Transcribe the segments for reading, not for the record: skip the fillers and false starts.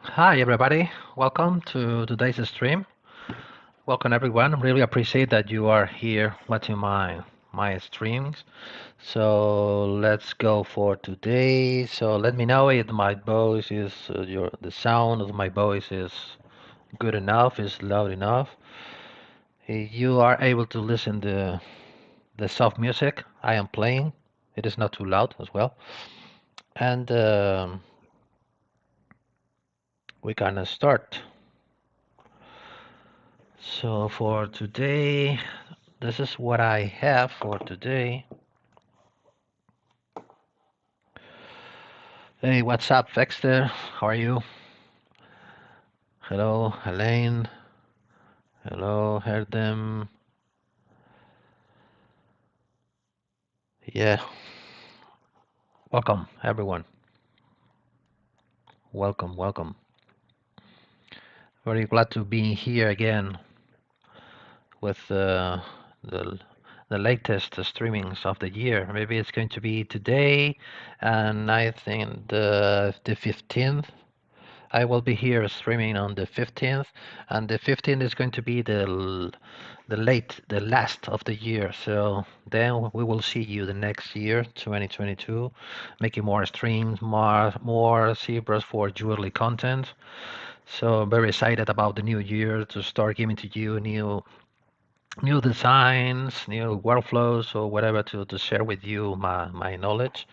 Hi everybody, welcome to today's stream. Welcome everyone. Really appreciate that you are here watching my streams. So let's go for today. So let me know if my voice is the sound of my voice is good enough, is loud enough. If you are able to listen the soft music I am playing. It is not too loud as well. And we gonna start. So for today, this is what I have for today. Hey, what's up, Vexter? How are you? Hello, Helene. Hello, Herdem. Yeah, welcome, everyone. Welcome, welcome. Very glad to be here again with the the latest streamings of the year. Maybe it's going to be today, and I think the 15th. I will be here streaming on the 15th, and the 15th is going to be the last of the year. So then we will see you the next year, 2022, making more streams, more ZBrush for jewelry content. So very excited about the new year to start giving to you new designs, new workflows, or whatever to share with you my knowledge.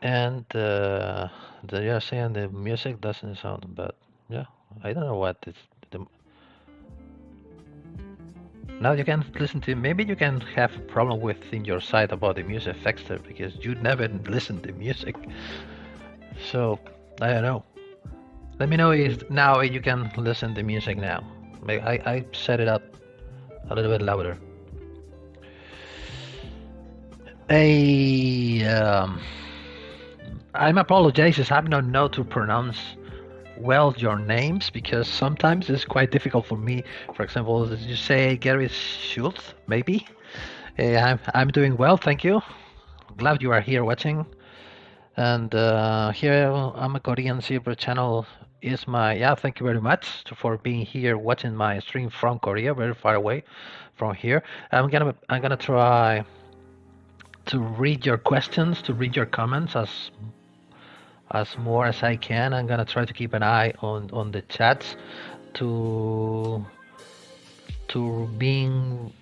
And you're saying the music doesn't sound bad. Yeah, I don't know what is the. Now you can listen to. Maybe you can have a problem within your site about the music effects there because you never listen to music. So I don't know. Let me know if now you can listen to music now. I set it up a little bit louder. I I'm apologizes. I don't know to pronounce well your names because sometimes it's quite difficult for me. For example, did you say Gary Schultz? Maybe. I'm doing well, thank you. Glad you are here watching. And here I'm a Korean Zebra channel is my yeah. Thank you very much for being here watching my stream from Korea, very far away from here. I'm gonna try to read your questions, to read your comments as more as I can. I'm gonna try to keep an eye on the chats to being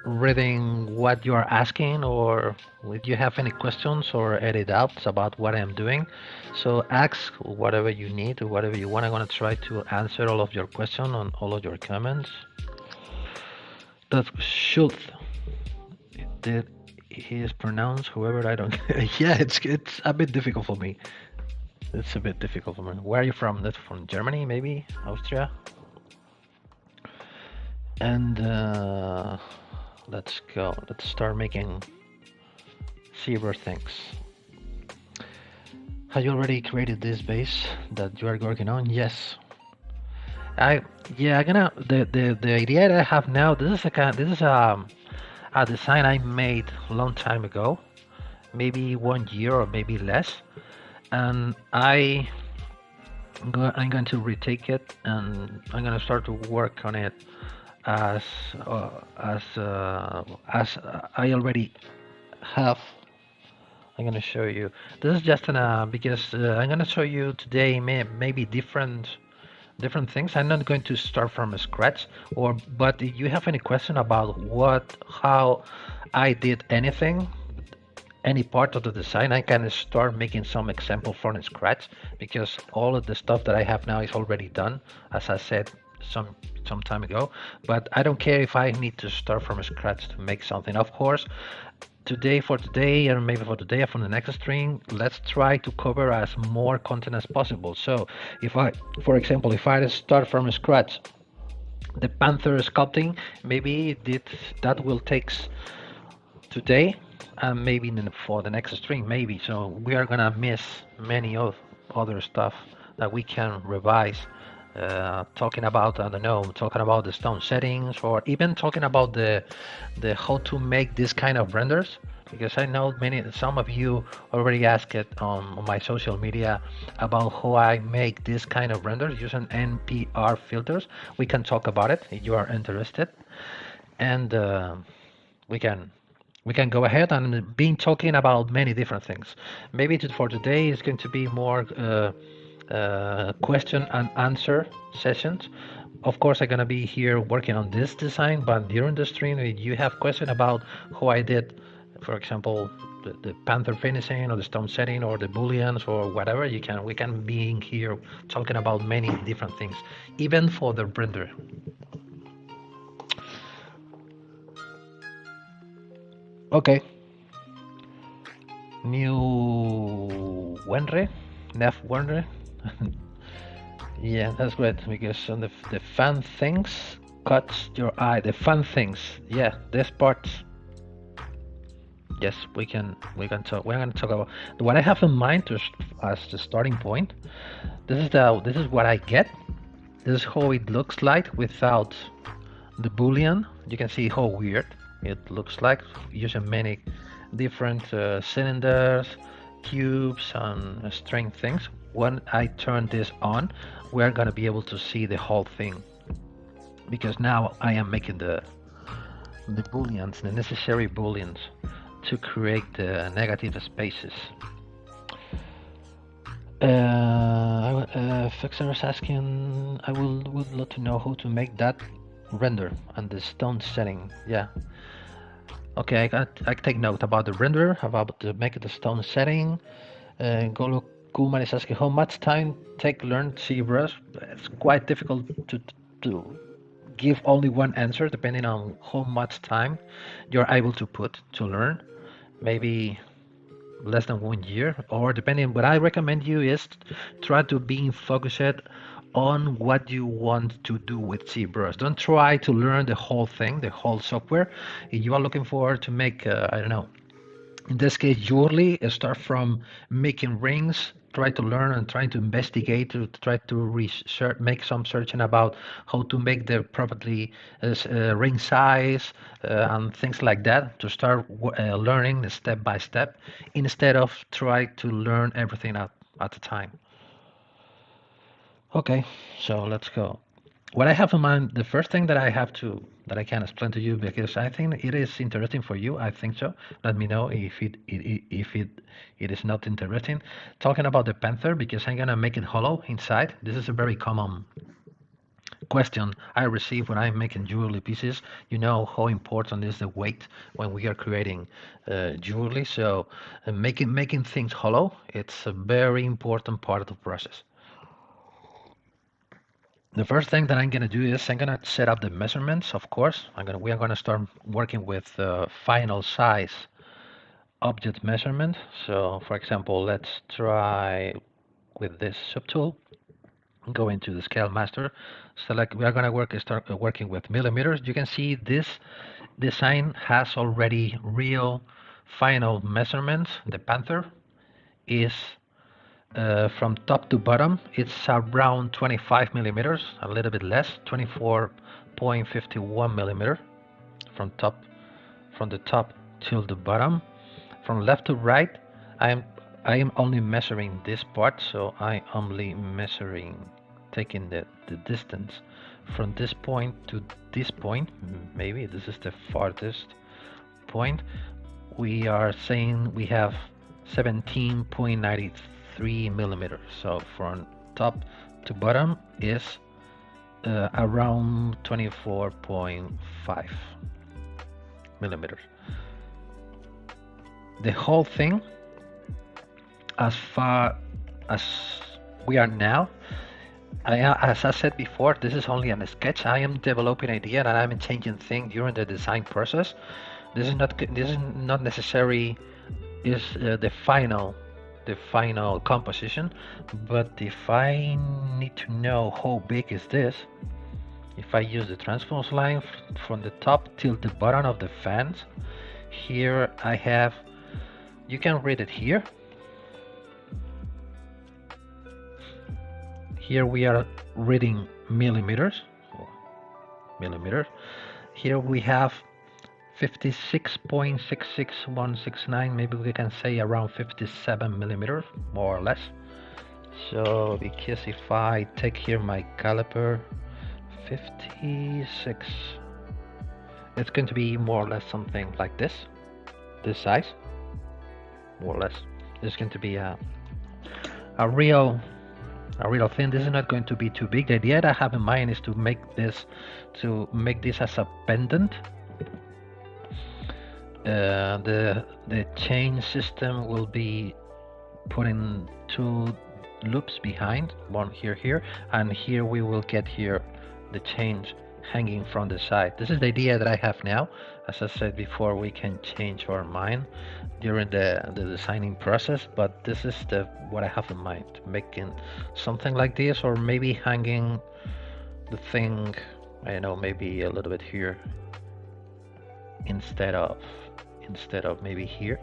reading what you are asking, or if you have any questions or any doubts about what I'm doing. So ask whatever you need or whatever you want. I'm gonna try to answer all of your questions on all of your comments. That should did he is pronounced whoever I don't yeah, it's a bit difficult for me. It's a bit difficult for me. Where are you from? That's from Germany, maybe Austria. And let's go. Let's start making zebra things. Have you already created this base that you are working on? Yes. I yeah. I'm gonna the idea that I have now. This is a design I made a long time ago, maybe 1 year or maybe less, and I'm going to retake it and I'm going to start to work on it as I already have. I'm going to show you. This is just because I'm going to show you today maybe different things. I'm not going to start from scratch, but if you have any question about how I did anything, any part of the design, I can start making some example from scratch because all of the stuff that I have now is already done, as I said some time ago. But I don't care if I need to start from scratch to make something. Of course, for today, and maybe for today, from the next stream, let's try to cover as more content as possible. So if for example, if I start from scratch, the Panther sculpting, maybe that will take today and maybe for the next stream, maybe. So we are gonna miss many of other stuff that we can revise. Talking about, I don't know, talking about the stone settings, or even talking about the how to make this kind of renders. because I know some of you already asked it on my social media about how I make this kind of renders using NPR filters. We can talk about it if you are interested, and we can we can go ahead and be talking about many different things. Maybe for today is going to be more question and answer sessions. Of course, I'm gonna be here working on this design, but during the stream, if you have question about how I did, for example, the Panther finishing or the stone setting or the Booleans or whatever, we can be in here talking about many different things, even for the render. Okay. New Wenre, Nef Wenre. Yeah, that's great because on the fun things cuts your eye. The fun things, yeah, this part. Yes, we can talk. We're gonna talk about what I have in mind as the starting point. This is what I get. This is how it looks like without the Boolean. You can see how weird it looks like using many different cylinders, cubes, and string things. When I turn this on, we're gonna be able to see the whole thing because now I am making the booleans, the necessary booleans to create the negative spaces. Fixer is asking, I would love to know how to make that render and the stone setting. Yeah. Okay, I take note about the render, about the make the stone setting. Golo Kumar is asking how much time take learn ZBrush. It's quite difficult to give only one answer depending on how much time you're able to put to learn. Maybe less than 1 year, or depending. What I recommend you is try to be focused on what you want to do with ZBrush. Don't try to learn the whole thing, the whole software. If you are looking for to make, I don't know, in this case, jewelry, start from making rings, try to learn and try to investigate, to try to research, make some searching about how to make the properly ring size and things like that, to start learning step by step, instead of try to learn everything at a time. Okay, so let's go. What I have in mind, the first thing that I can explain to you, because I think it is interesting for you. I think so. Let me know if it is not interesting. Talking about the Panther, because I'm gonna make it hollow inside. This is a very common question I receive when I'm making jewelry pieces. You know how important is the weight when we are creating jewelry. So making things hollow, it's a very important part of the process. The first thing that I'm gonna do is I'm gonna set up the measurements. Of course, we are gonna start working with final size object measurement. So, for example, let's try with this subtool. Go into the scale master. Select. We are gonna start working with millimeters. You can see this design has already real final measurements. The Panther is from top to bottom, it's around 25 millimeters, a little bit less, 24.51 millimeter from the top till the bottom. From left to right, I am only measuring this part, so I only measuring, taking the distance from this point to this point. Maybe this is the farthest point. We are saying we have 17.93 millimeters. So from top to bottom is around 24.5 millimeters. The whole thing, as far as we are now, as I said before, this is only a sketch. I am developing idea and I'm changing things during the design process. This is not necessary. Is the final composition, but if I need to know how big is this, if I use the transpose line from the top till the bottom of the fans, here I have, you can read it here. Here we are reading millimeters. Here we have 56.66169, maybe we can say around 57 millimeters, more or less. So because if I take here my caliper, 56, it's going to be more or less something like this size, more or less. It's going to be a real thing. This is not going to be too big. The idea that I have in mind is to make this as a pendant. The chain system will be putting two loops behind, one here, and here we will get here the chains hanging from the side. This is the idea that I have now. As I said before, we can change our mind during the designing process, but this is what I have in mind, making something like this, or maybe hanging the thing, I don't know, maybe a little bit here instead of maybe here,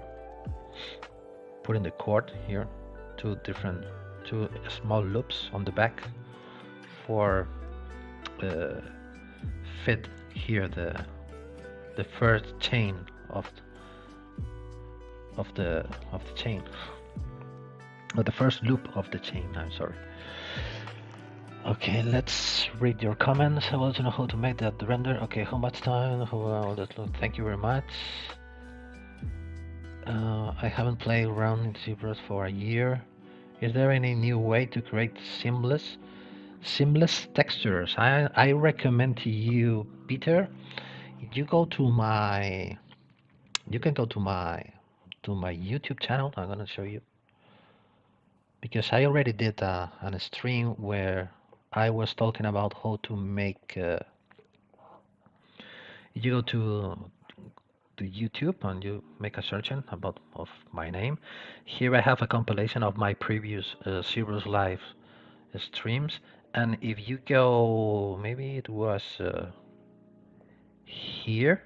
putting the cord here, two small loops on the back for fit here the first chain of the chain, or the first loop of the chain. I'm sorry. Okay, let's read your comments. I want to know how to make that render. Okay, how much time? Thank you very much. I haven't played around in ZBrush for a year. Is there any new way to create seamless textures? I recommend to you, Peter, you can go to my YouTube channel. I'm gonna show you, because I already did a stream where I was talking about how to make. You go to YouTube and you make a search of my name. Here I have a compilation of my previous ZBrush live streams, and if you go, maybe it was here.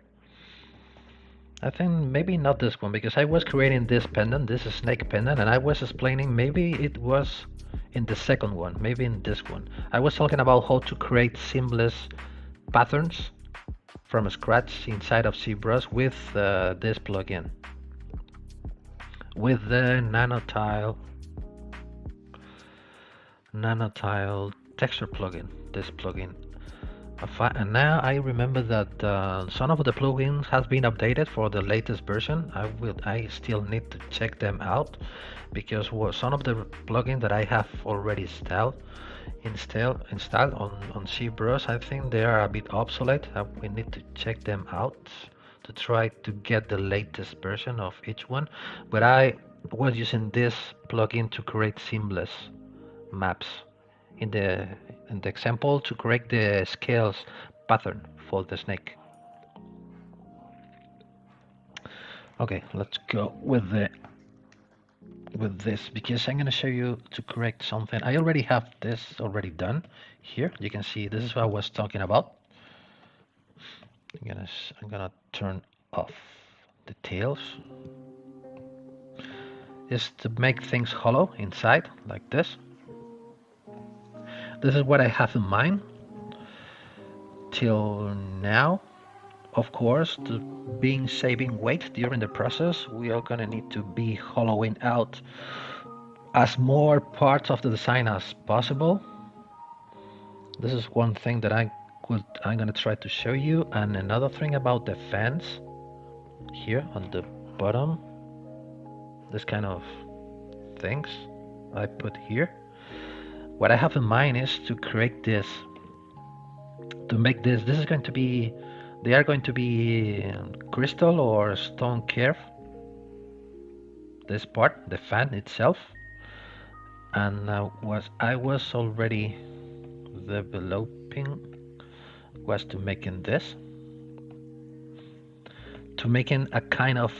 I think maybe not this one, because I was creating this pendant, this snake pendant, and I was explaining, maybe it was in the second one, maybe in this one. I was talking about how to create seamless patterns from scratch inside of ZBrush with this plugin, with the nanotile texture plugin, this plugin. And now I remember that some of the plugins has been updated for the latest version. I still need to check them out, because some of the plugins that I have already installed on ZBrush, I think they are a bit obsolete. We need to check them out to try to get the latest version of each one. But I was using this plugin to create seamless maps. In the example, to create the scales pattern for the snake. Okay, let's go with this, because I'm going to show you to correct something. I already have this already done here. You can see this is what I was talking about. I'm gonna turn off the tails. Is to make things hollow inside like this. This is what I have in mind till now. Of course, being saving weight during the process, we are gonna need to be hollowing out as more parts of the design as possible. This is one thing that I'm gonna try to show you. And another thing about the fence here on the bottom, this kind of things I put here. What I have in mind is to create this, to make this. This is going to be, they are going to be crystal or stone curve. This part, the fan itself, and what I was already developing was to making this, to making a kind of.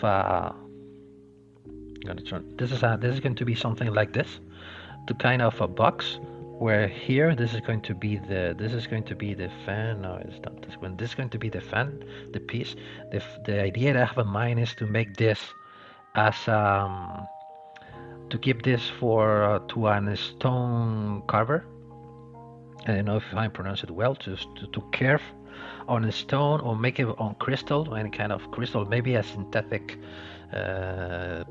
This is going to be something like this. To kind of a box where here this is going to be the fan. No, it's not this one. This is going to be the fan, the piece. The idea that I have in mind is to make this as to keep this for to a stone carver. I don't know if I pronounce it well. To curve on a stone or make it on crystal, any kind of crystal, maybe a synthetic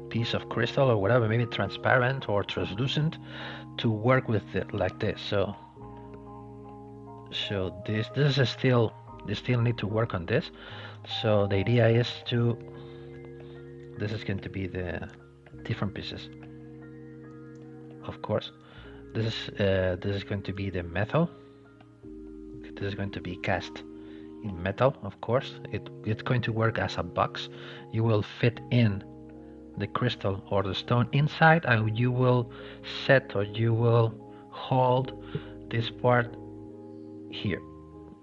piece of crystal or whatever, maybe transparent or translucent, to work with it like this. So this is still, they still need to work on this. So the idea is to, this is going to be the different pieces, of course. This is going to be the metal. This is going to be cast in metal, of course. It's going to work as a box. You will fit in the crystal or the stone inside, and you will set, or you will hold this part here,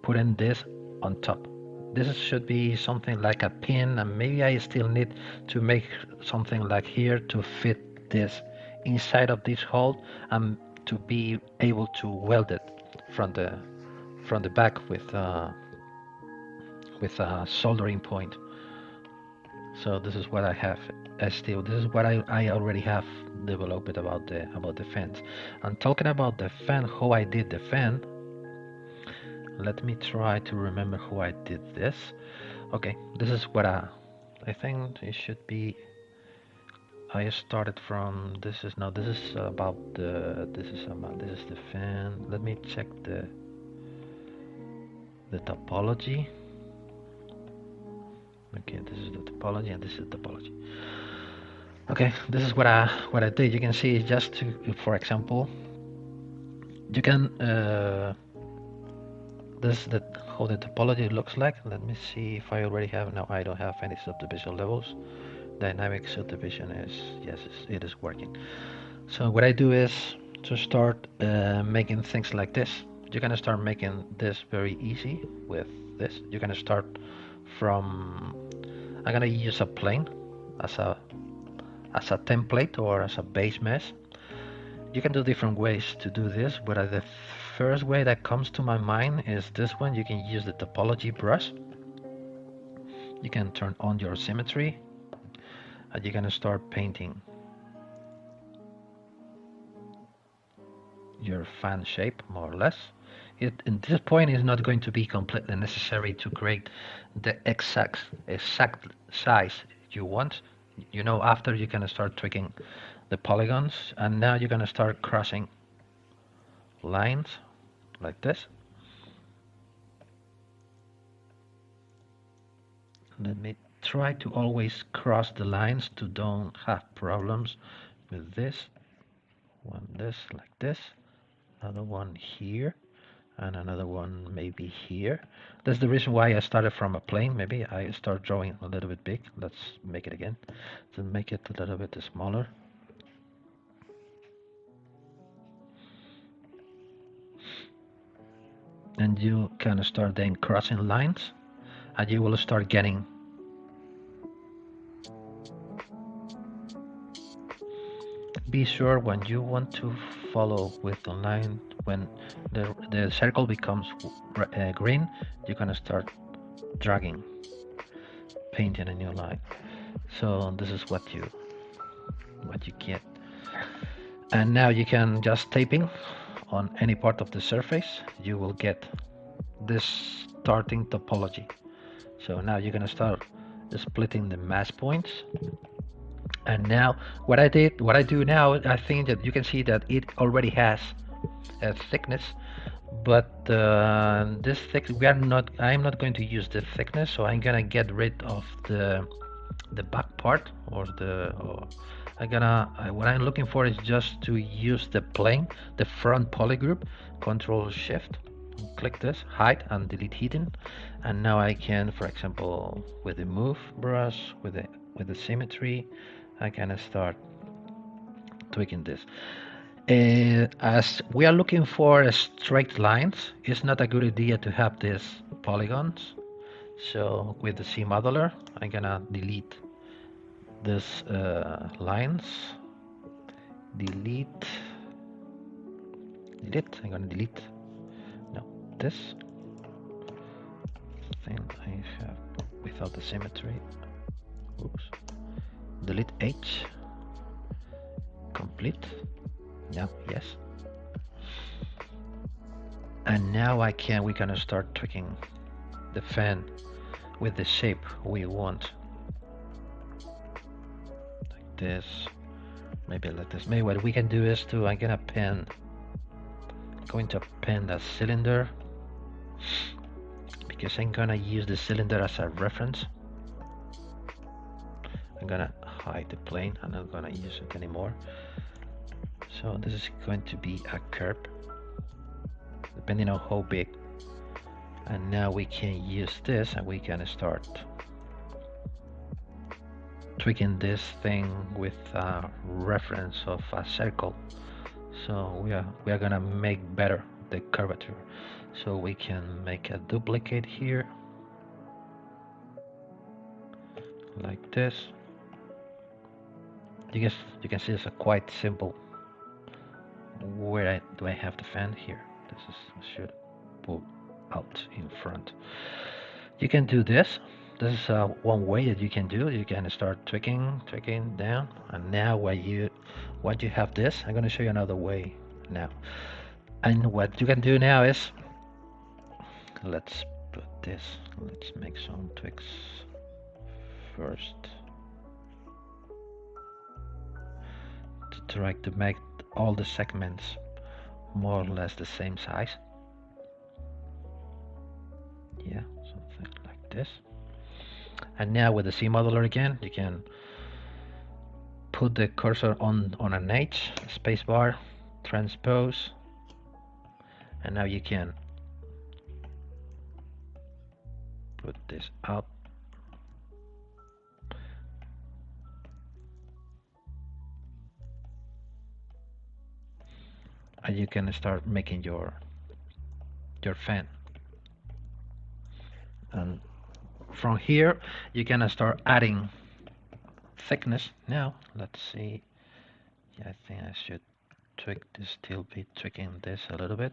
putting this on top. This should be something like a pin, and maybe I still need to make something like here to fit this inside of this hole, and to be able to weld it from the back with a soldering point. So this is what I have still. This is what I already have developed about the fence. And talking about the fan, how I did the fan. Let me try to remember how I did this. Okay, this is what I think it should be. I started from, this is about the, this is the fan. Let me check the topology. Okay, this is the topology, and this is the topology. Okay, this is what I did. You can see, just to, for example, you can this is how the topology looks like. Let me see if I already have. No, I don't have any subdivision levels. Dynamic subdivision is, yes, it is working. So what I do is to start making things like this. You're gonna start making this very easy with this. You're gonna start from, I'm gonna use a plane as a template or as a base mesh. You can do different ways to do this, but the first way that comes to my mind is this one. You can use the Topology Brush. You can turn on your symmetry, and you're gonna start painting your fan shape, more or less. At this point, is not going to be completely necessary to create the exact size you want. You know, after you're gonna start tweaking the polygons, and now you're gonna start crossing lines like this. Let me try to always cross the lines to don't have problems with this. One this like this, another one here, and another one maybe here. That's the reason why I started from a plane. Maybe I start drawing a little bit big. Let's make it again to make it a little bit smaller. And you can start then crossing lines, and you will start getting be sure when you want to follow with the line, when the circle becomes green, you're gonna start dragging, painting a new line. So this is what you get. And now you can just taping on any part of the surface, you will get this starting topology. So now you're gonna start splitting the mask points. And now what I do now, I think that you can see that it already has a thickness, but this thick, I'm not going to use the thickness, so I'm gonna get rid of the back part, or what I'm looking for is just to use the plane, the front polygroup. Control Shift, click this, hide and delete hidden, and now I can, for example, with the move brush, with the symmetry, I can start tweaking this. As we are looking for straight lines, it's not a good idea to have these polygons. So with the C modeler, I'm gonna delete these lines. Delete. I'm gonna delete. No, this thing I have without the symmetry. Oops. Delete H. Complete. Now, yes. And now we're gonna start tweaking the fan with the shape we want. Like this, maybe like this. Maybe what we can do is to, I'm going to pen that cylinder, because I'm gonna use the cylinder as a reference. I'm gonna hide the plane. I'm not gonna use it anymore. So this is going to be a curve, depending on how big. And now we can use this, and we can start tweaking this thing with a reference of a circle. So we are gonna make better the curvature. So we can make a duplicate here, like this. You can see it's a quite simple. Where do I have the fan here? This is should pull out in front. You can do this. This is one way that you can do. You can start tweaking down, and now once you have this, I'm going to show you another way now. And what you can do now is, let's put this. Let's make some tweaks first to try to make all the segments more or less the same size. Yeah, something like this. And now with the C modeler again, you can put the cursor on an H, spacebar, transpose, and now you can put this up. And you can start making your fan. And from here, you can start adding thickness. Now, let's see. Yeah, I think I should tweak this, still be tweaking this a little bit.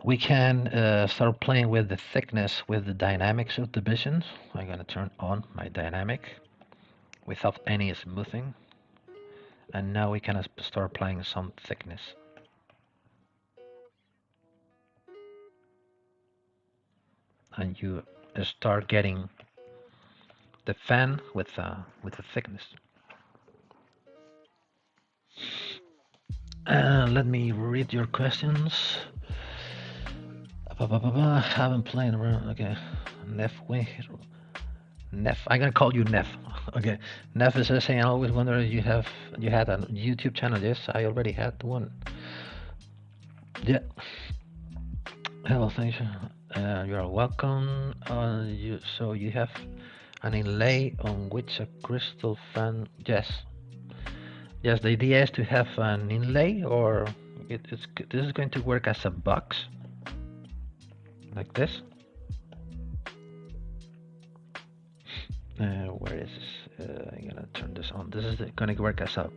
We can start playing with the thickness, with the dynamic subdivisions. I'm going to turn on my dynamic without any smoothing. And now we can start applying some thickness. And you start getting the fan with the thickness. Let me read your questions. I haven't played around. Okay, Neff. I'm gonna call you Neff. Okay, Neff is saying, I always wonder if you had a YouTube channel. Yes, I already had one. Yeah. Hello, thanks. You are welcome. So you have an inlay on which a crystal fan. Yes. Yes, the idea is to have an inlay, or this is going to work as a box, like this. Where is this? I'm gonna turn this on. This is gonna work as a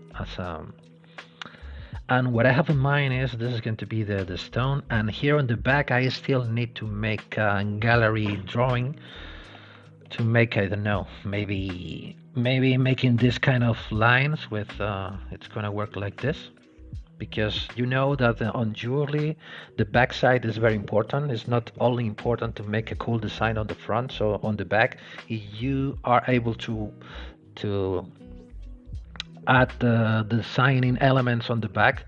and what I have in mind is this is going to be the stone, and here on the back I still need to make a gallery drawing to make, I don't know, maybe making this kind of lines with it's gonna work like this, because you know that on jewelry the back side is very important. It's not only important to make a cool design on the front, so on the back you are able to add the designing elements on the back,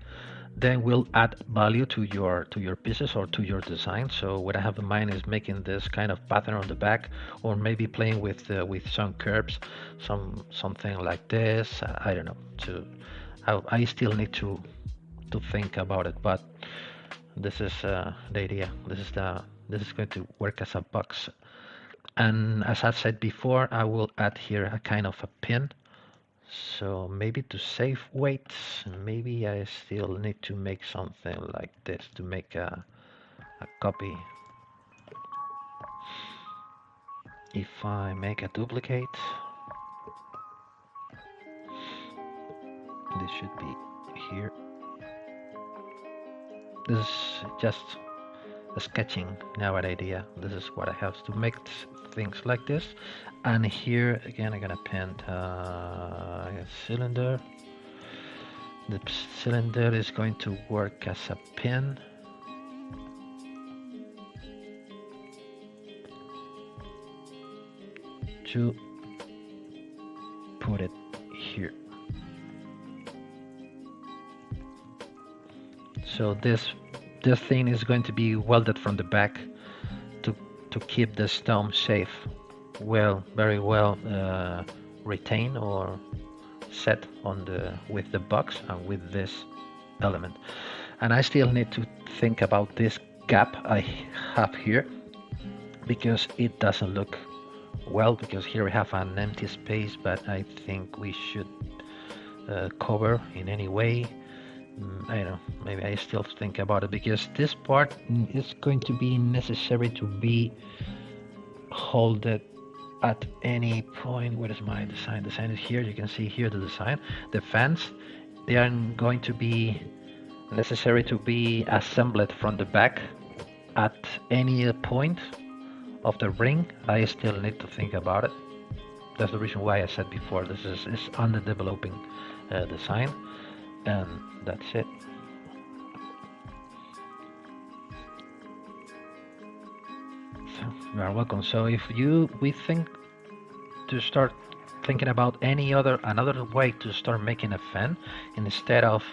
then we'll add value to your pieces or to your design. So what I have in mind is making this kind of pattern on the back, or maybe playing with some curves, something like this. I don't know. I still need to think about it, but this is the idea. This is going to work as a box. And as I said before, I will add here a kind of a pin. So maybe to save weight, maybe I still need to make something like this to make a copy. If I make a duplicate, this should be here. This is just a sketching now an idea. This is what I have to make things like this. And here again I'm gonna paint a cylinder. The cylinder is going to work as a pin. to put it here. So this thing is going to be welded from the back to keep the stone safe, very well retained or set on with the box and with this element. And I still need to think about this gap I have here, because it doesn't look well, because here we have an empty space, but I think we should cover in any way. I don't know, maybe I still think about it, because this part is going to be necessary to be holded at any point. Where is my design? Design is here. You can see here the design. The fans, they are going to be necessary to be assembled from the back at any point of the ring. I still need to think about it. That's the reason why I said before, this is under developing design, and that's it. So you are welcome. So if we think to start thinking about another way to start making a fan, instead of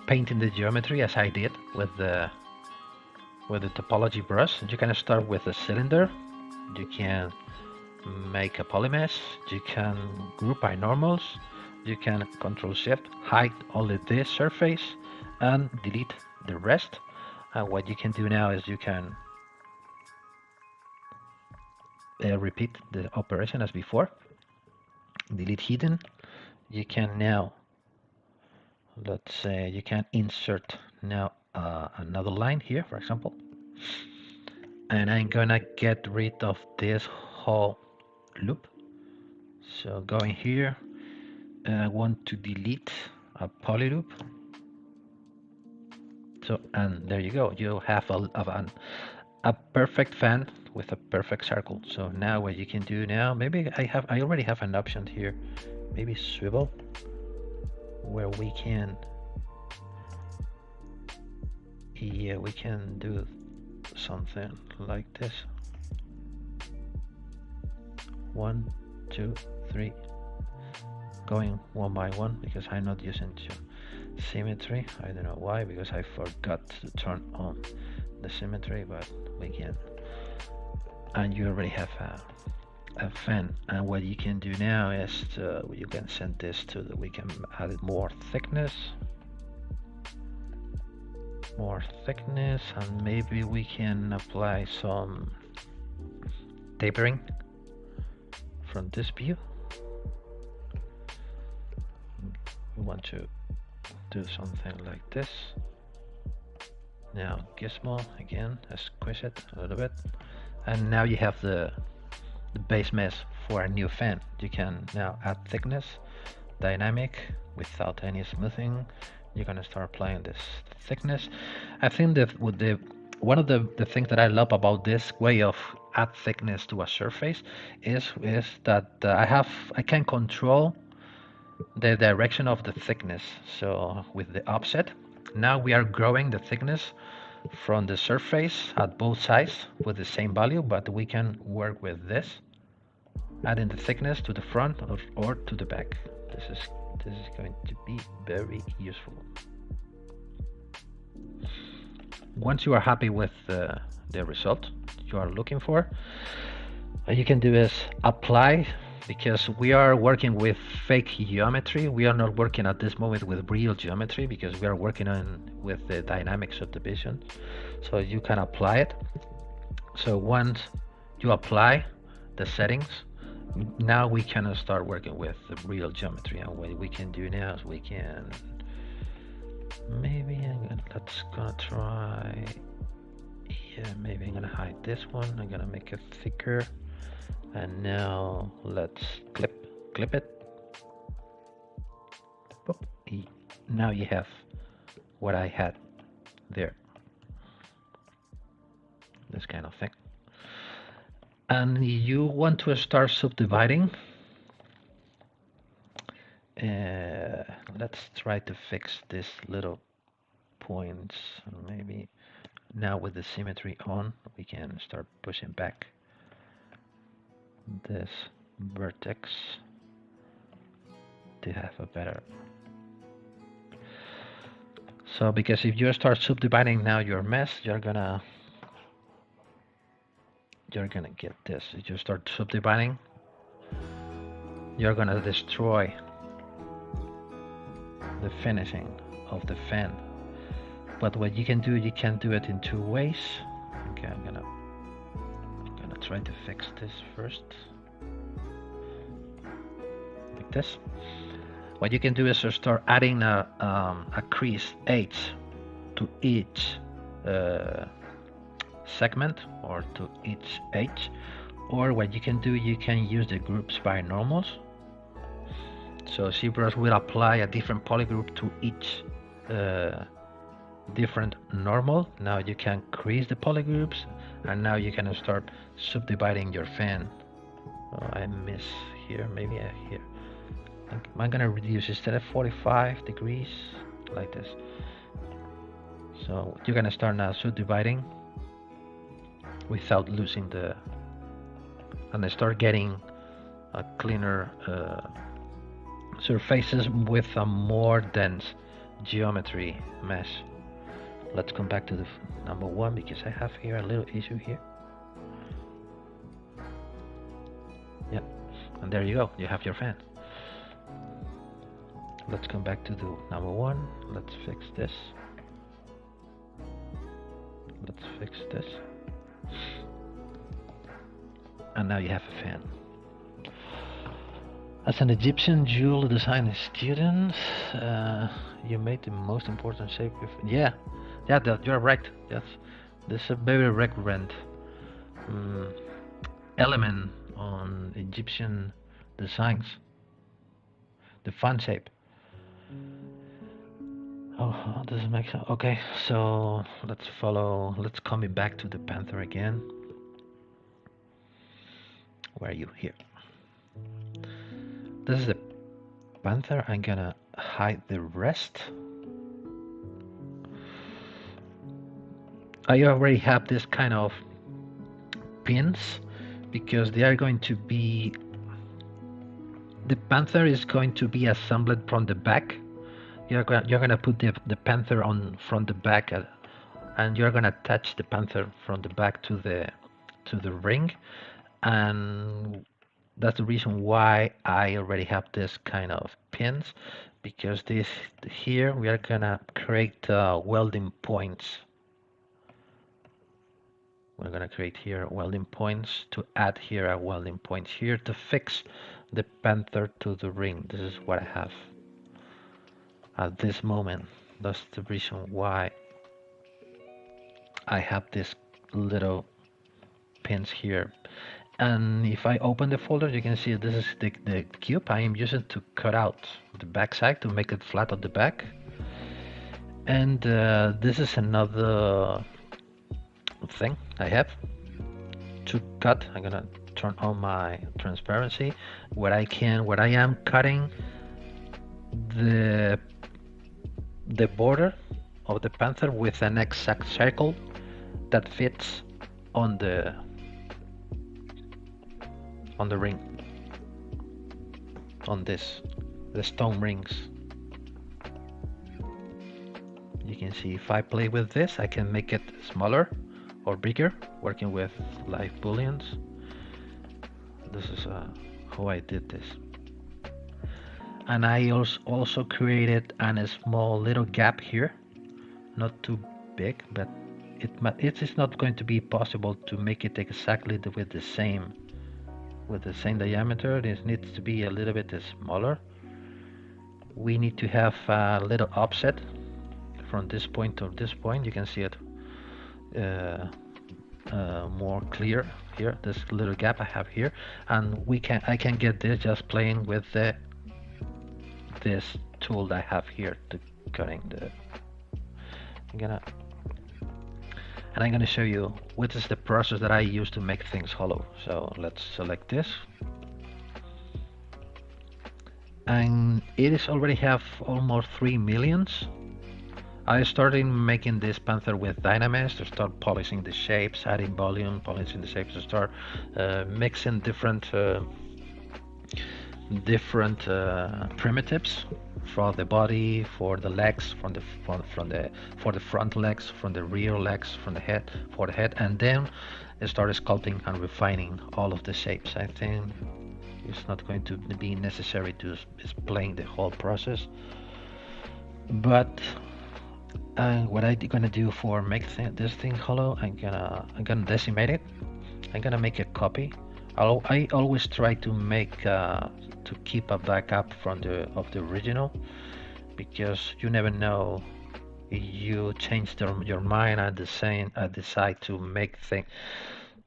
painting the geometry as I did with the topology brush, you can start with a cylinder. You can make a polymesh. You can group by normals. You can Control Shift, hide only this surface and delete the rest. And what you can do now is you can repeat the operation as before. Delete hidden. You can now, let's say, you can insert now another line here, for example. And I'm gonna get rid of this whole loop. So going here, I want to delete a poly loop. So, and there you go. You have a perfect fan with a perfect circle. So now what you can do now, maybe I already have an option here, maybe swivel, where we can, yeah, we can do something like this. 1, 2, 3, going one by one, because I'm not using symmetry. I don't know why, because I forgot to turn on the symmetry, but we can. And you already have a fan. And what you can do now is you can send this to we can add more thickness, and maybe we can apply some tapering from this view. We want to do something like this. Now Gizmo again, squish it a little bit, and now you have the base mesh for a new fan. You can now add thickness, dynamic, without any smoothing. You're gonna start applying this thickness. I think that with one of the things that I love about this way of add thickness to a surface is that I can control the direction of the thickness. So with the offset, now we are growing the thickness from the surface at both sides with the same value, but we can work with this, adding the thickness to the front or to the back. This is going to be very useful. Once you are happy with the result you are looking for, what you can do is apply, because we are working with fake geometry. We are not working at this moment with real geometry, because we are working with the dynamic subdivision. So you can apply it. So once you apply the settings, now we can start working with the real geometry. And what we can do now is we can maybe let's gonna try, yeah, maybe I'm gonna hide this one. I'm gonna make it thicker. And now let's clip it. Boop. Now you have what I had there, this kind of thing. And you want to start subdividing. Let's try to fix this little points. Maybe now with the symmetry on, we can start pushing back this vertex to have a better. So because if you start subdividing now your mess, you're gonna get this. If you start subdividing, you're gonna destroy the finishing of the fan. But what you can do it in two ways. Okay, I'm gonna try to fix this first, like this. What you can do is to start adding a crease H to each segment or to each H, or what you can do, you can use the groups by normals. So ZBrush will apply a different polygroup to each different normal. Now you can crease the polygroups, and now you can start subdividing your fan. Oh, I miss here, maybe here. I'm gonna reduce instead of 45 degrees like this. So you're gonna start now subdividing without losing the, and I start getting a cleaner surfaces with a more dense geometry mesh. Let's come back to the number one because I have here a little issue here. Yeah, and there you go, you have your fan. Let's come back to the number one. Let's fix this. Let's fix this. And now you have a fan. As an Egyptian jewel design student, you made the most important shape. Yeah, you're right. Yes, this is a very recurrent element on Egyptian designs. The fan shape. Oh, does it make sense? Okay, so let's follow. Let's come back to the Panther again. Where are you? Here. This is the Panther. I'm gonna hide the rest. I already have this kind of pins because they are going to be, the Panther is going to be assembled from the back. You're gonna put the Panther on from the back, and you're gonna attach the Panther from the back to the ring, and that's the reason why I already have this kind of pins, because this here we are gonna create welding points. We're gonna create here welding points to add here a welding point here to fix the Panther to the ring. This is what I have at this moment. That's the reason why I have this little pins here. And if I open the folder, you can see this is the cube I am using to cut out the back side to make it flat on the back. And this is another thing I have to cut. I'm gonna turn on my transparency where I am cutting the border of the Panther with an exact circle that fits on the ring, on the stone rings. You can see if I play with this, I can make it smaller or bigger, working with live Booleans. This is how I did this. And I also created a small little gap here, not too big, but it is not going to be possible to make it exactly with the same diameter. This needs to be a little bit smaller. We need to have a little offset from this point to this point. You can see it more clear here, this little gap I have here, and I can get this just playing with this tool that I have here to cutting the. I'm gonna show you what is the process that I use to make things hollow. So let's select this, and it is already have almost 3 millions. I started making this Panther with Dynamesh to start polishing the shapes, adding volume, polishing the shapes, to start mixing different different primitives for the body, for the legs, for the front legs, from the rear legs, from the head, for the head, and then start sculpting and refining all of the shapes. I think it's not going to be necessary to explain the whole process, but what I'm gonna do for make this thing hollow, I'm gonna decimate it. I'm gonna make a copy. I always try to make to keep a backup from of the original, because you never know, you change your mind and decide to make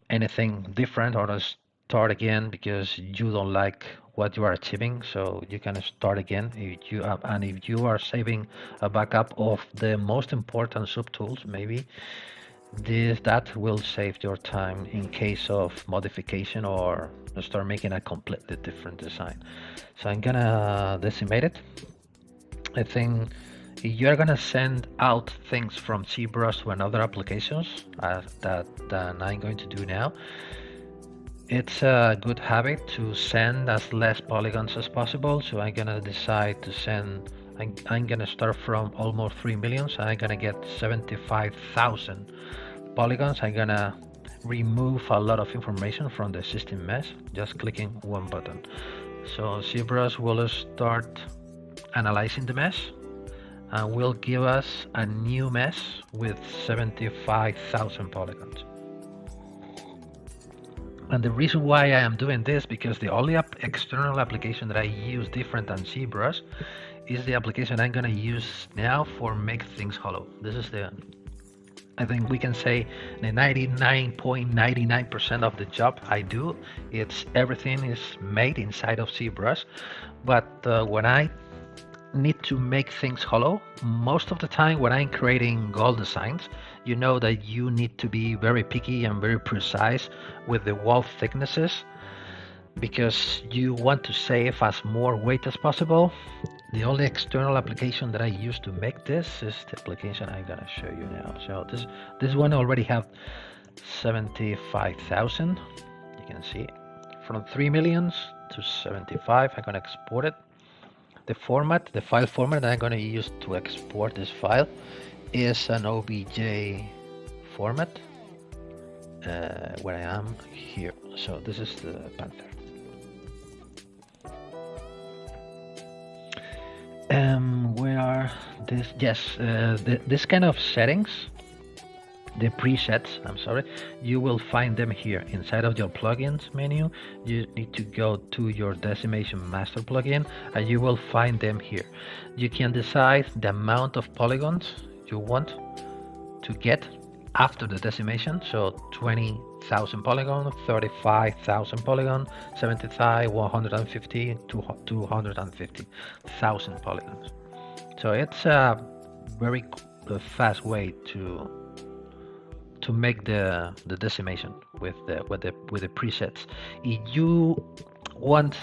anything different, or to start again because you don't like what you are achieving. So you can start again if you have, and if you are saving a backup of the most important subtools, maybe that will save your time in case of modification or start making a completely different design. So I'm gonna decimate it. I think you're gonna send out things from ZBrush to another applications than I'm going to do now. It's a good habit to send as less polygons as possible. So I'm gonna decide to send. I'm gonna start from almost 3 million. So I'm gonna get 75,000 polygons. I'm gonna remove a lot of information from the system mesh, just clicking one button. So ZBrush will start analyzing the mesh and will give us a new mesh with 75,000 polygons. And the reason why I am doing this, because the only external application that I use different than ZBrush is the application I'm gonna use now for make things hollow. This is I think we can say the 99.99% of the job I do, everything is made inside of ZBrush. But when I need to make things hollow, most of the time when I'm creating goal designs, you know that you need to be very picky and very precise with the wall thicknesses, because you want to save as more weight as possible. The only external application that I use to make this is the application I'm gonna show you now. So this one already have 75,000. You can see from 3 millions to 75. I'm gonna export it. The file format that I'm gonna use to export this file is an OBJ format. Where I am here. So this is the Panther. Where are this? Yes, this kind of settings, the presets, I'm sorry, you will find them here inside of your plugins menu. You need to go to your decimation master plugin and you will find them here. You can decide the amount of polygons you want to get after the decimation. So 20,000 polygon, 35,000 polygon, 75, 150, 250,000 polygons. So it's a very fast way to make the decimation with the presets. If you want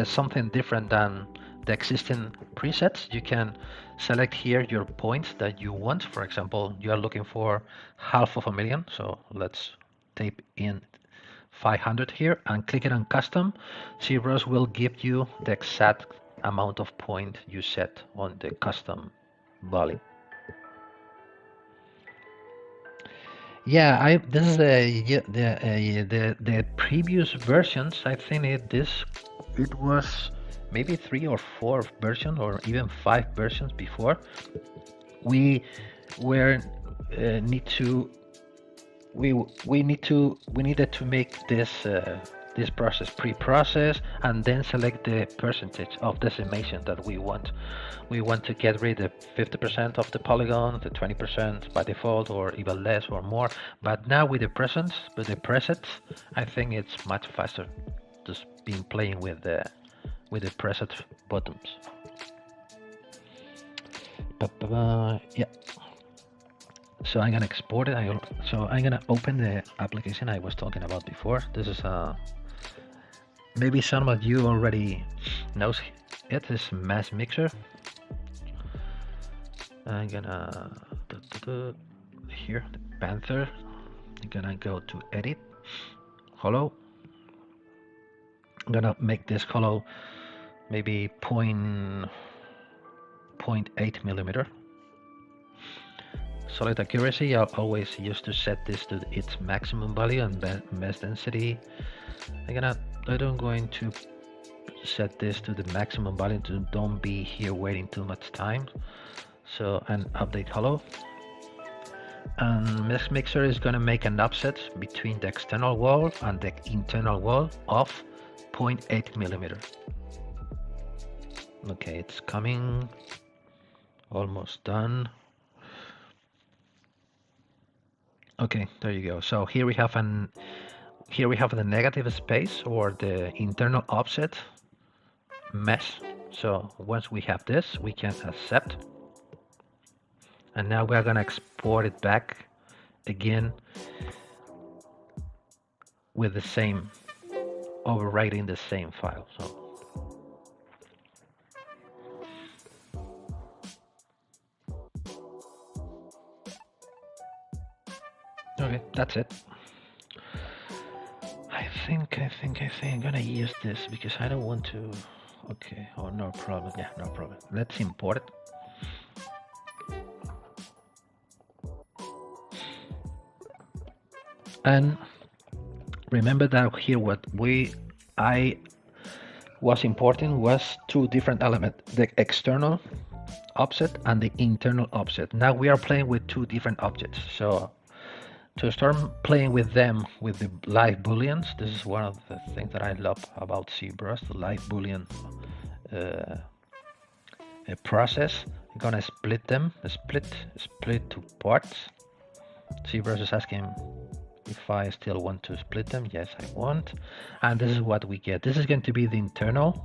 something different than the existing presets, you can select here your points that you want. For example, you are looking for 500,000, so let's type in 500 here and click it on custom. ZBrush will give you the exact amount of point you set on the custom value. Yeah, this is the previous versions. I think it was maybe 3 or 4 versions, or even 5 versions before. We needed to make this process pre-process and then select the percentage of decimation that we want. We want to get rid of 50% of the polygon, the 20% by default, or even less or more. But now with the presets, I think it's much faster. Just been playing with the preset buttons. Yeah. So I'm gonna export it. So I'm gonna open the application I was talking about before. This is maybe some of you already knows it. Is Mesh Mixer. I'm gonna here the Panther. I'm gonna go to Edit, Hollow, I'm gonna make this hollow maybe 0.8 millimeter. Solid accuracy, I'll always use to set this to its maximum value and mesh density. I don't going to set this to the maximum value to don't be here waiting too much time. So, and update hollow. And Mesh Mixer is going to make an offset between the external wall and the internal wall of 0.8 millimeter. Okay, it's coming, almost done. Okay, there you go. So here we have the negative space or the internal offset mesh. So once we have this, we can accept. And now we're gonna export it back again with the same, overwriting the same file. So okay, that's it. I think I'm gonna use this because I don't want to. Okay, oh, no problem. Yeah, no problem. Let's import it. And remember that here what I was importing was two different elements, the external offset and the internal offset. Now we are playing with two different objects. So to start playing with them with the live booleans, this is one of the things that I love about ZBrush, the live boolean process. I'm gonna split them, split to parts. ZBrush is asking if I still want to split them. Yes, I want. And this is what we get. This is going to be the internal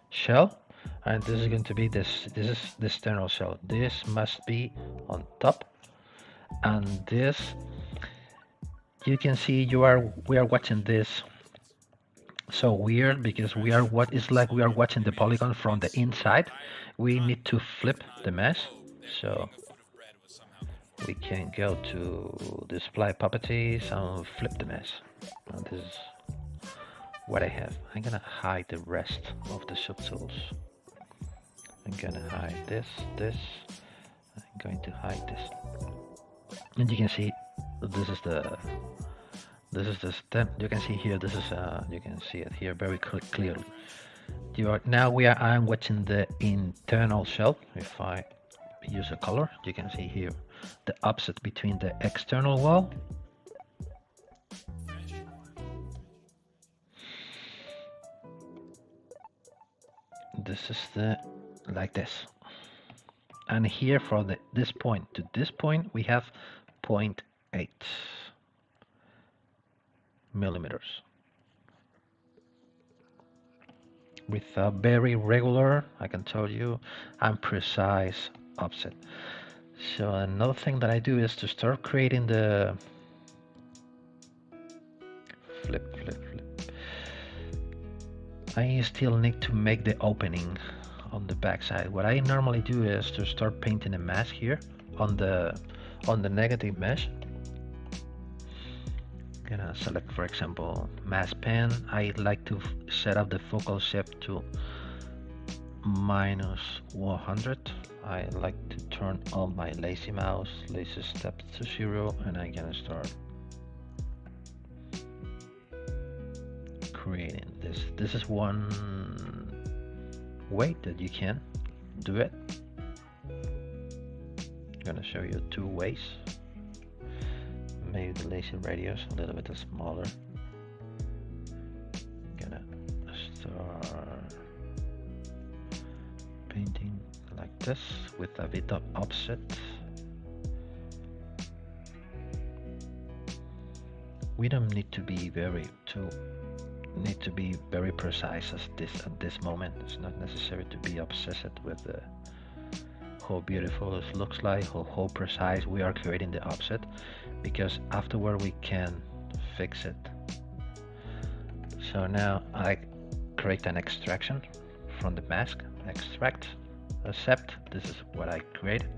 shell, and this is going to be this is the external shell. This must be on top, and this, you can see we are watching this so weird because we are watching the polygon from the inside. We need to flip the mesh, so we can go to display properties and flip the mesh. And this is what I have. I'm gonna hide the rest of the subtools. I'm gonna hide this. I'm going to hide this. And you can see this is the step. You can see here. This is you can see it here very clearly. I'm watching the internal shell. If I use a color, you can see here the offset between the external wall this is like this, and here for this point to this point we have 0.8 millimeters with a very regular, I can tell you, and precise offset. So another thing that I do is to start creating the flip. I still need to make the opening on the back side. What I normally do is to start painting a mask here on the negative mesh. I'm gonna select, for example, mask pen. I like to set up the focal shape to -100. I like to turn on my lazy mouse, lazy step to 0, and I'm gonna start creating this. This is one way that you can do it. I'm gonna show you two ways. Maybe the lazy radius a little bit smaller. I'm gonna start painting like this with a bit of offset. We don't need to be very precise at this moment. It's not necessary to be obsessed with how beautiful it looks like, how precise we are creating the offset, because afterward we can fix it. So now I create an extraction from the mask, extract, accept. This is what I created.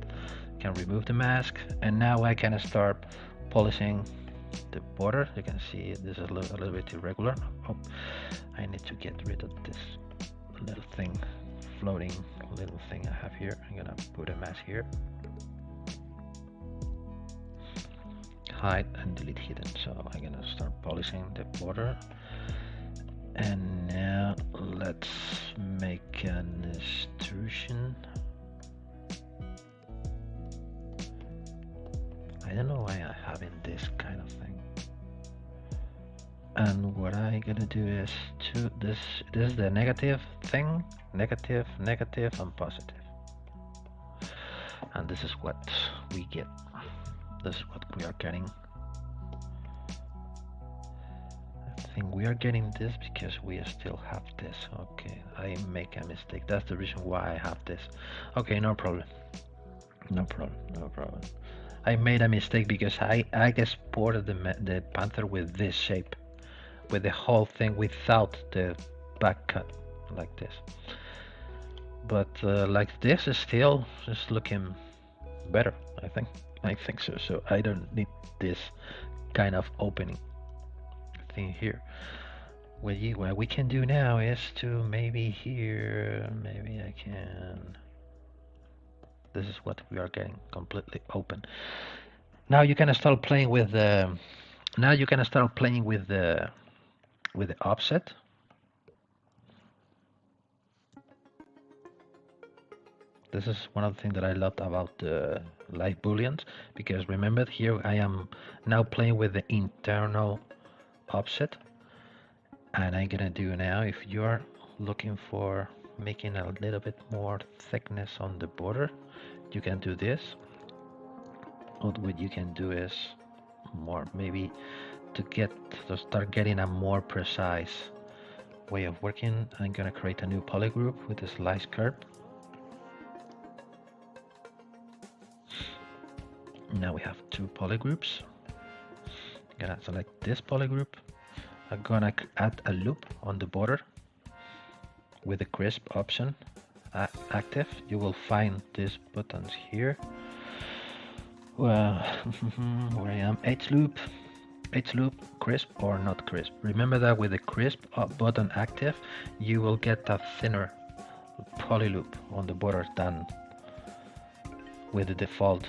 Can remove the mask, and now I can start polishing the border. You can see this is a little bit irregular. Oh, I need to get rid of this little thing, floating little thing I have here. I'm gonna put a mask here. Hide and delete hidden. So I'm gonna start polishing the border. And now let's make an extrusion. I don't know why I'm having this kind of thing. And what I'm gonna do is this is the negative thing, negative, negative, and positive. And this is what we get. This is what we are getting. I think we are getting this because we still have this. Okay, I make a mistake. That's the reason why I have this. Okay, no problem. No problem. No problem. I made a mistake because I exported the Panther with this shape, with the whole thing without the back cut, like this. But like this is still just looking better. I think so. So I don't need this kind of opening thing here. What we can do now is to maybe here, maybe I can. This is what we are getting, completely open. Now you can start playing with the. Now you can start playing with the offset. This is one of the things that I loved about the live booleans, because remember here I am now playing with the internal offset, and I'm gonna do now, if you're looking for making a little bit more thickness on the border, you can do this. Or what you can do is more, maybe to start getting a more precise way of working. I'm gonna create a new poly group with a slice curve. Now we have two poly groups. I'm gonna select this poly group. I'm gonna add a loop on the border with the crisp option active. You will find these buttons here. Well, where I am, H loop, crisp or not crisp. Remember that with the crisp button active, you will get a thinner poly loop on the border than with the default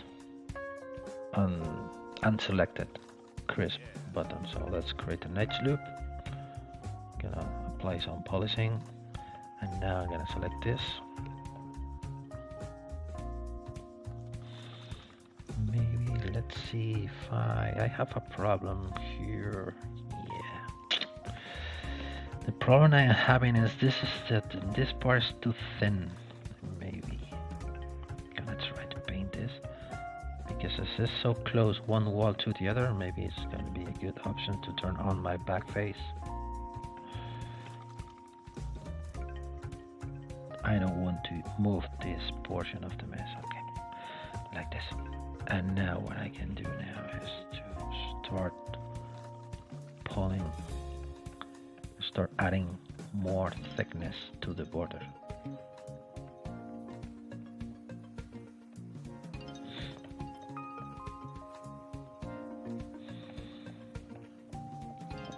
unselected crisp button. So let's create an edge loop. Gonna apply some polishing, and now I'm gonna select this. Maybe let's see if I have a problem here. Yeah, the problem I am having is this part is too thin. Maybe gonna try to paint this, because this is so close one wall to the other. Maybe it's going to be a good option to turn on my back face. I don't want to move this portion of the mess. Okay, like this. And now what I can do now is to start start adding more thickness to the border.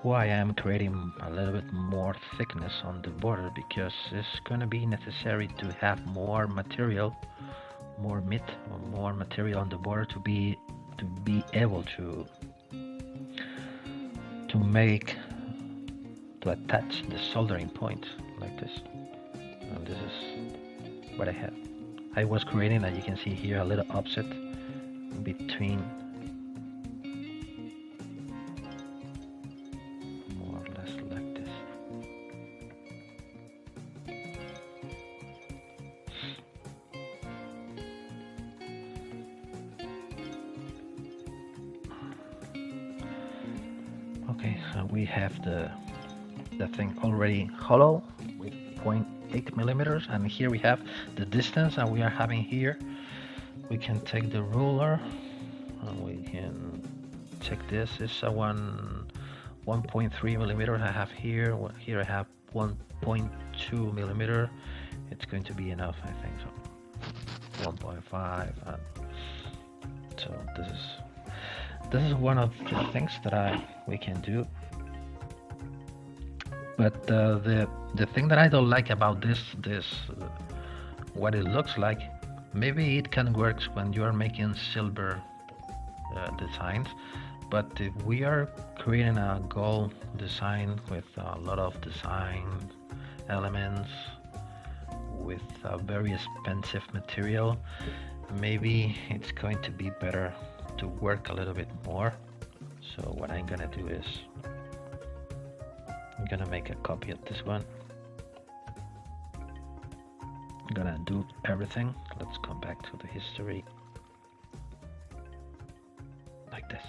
Why I'm creating a little bit more thickness on the border, because it's going to be necessary to have more material, more material on the border to be able to attach the soldering point like this. And this is what I have. I was creating, as you can see here, a little offset between. We have the thing already hollow with 0.8 millimeters, and here we have the distance, and we are having here, we can take the ruler and we can check this. It's a 1.3 millimeters I have here. Here I have 1.2 millimeter. It's going to be enough, I think so. 1.5, and so this is. this is one of the things that we can do. But the thing that I don't like about this what it looks like, maybe it can work when you are making silver designs, but if we are creating a gold design with a lot of design elements with a very expensive material, maybe it's going to be better to work a little bit more. So what I'm gonna do is I'm gonna make a copy of this one. I'm gonna do everything. Let's come back to the history like this.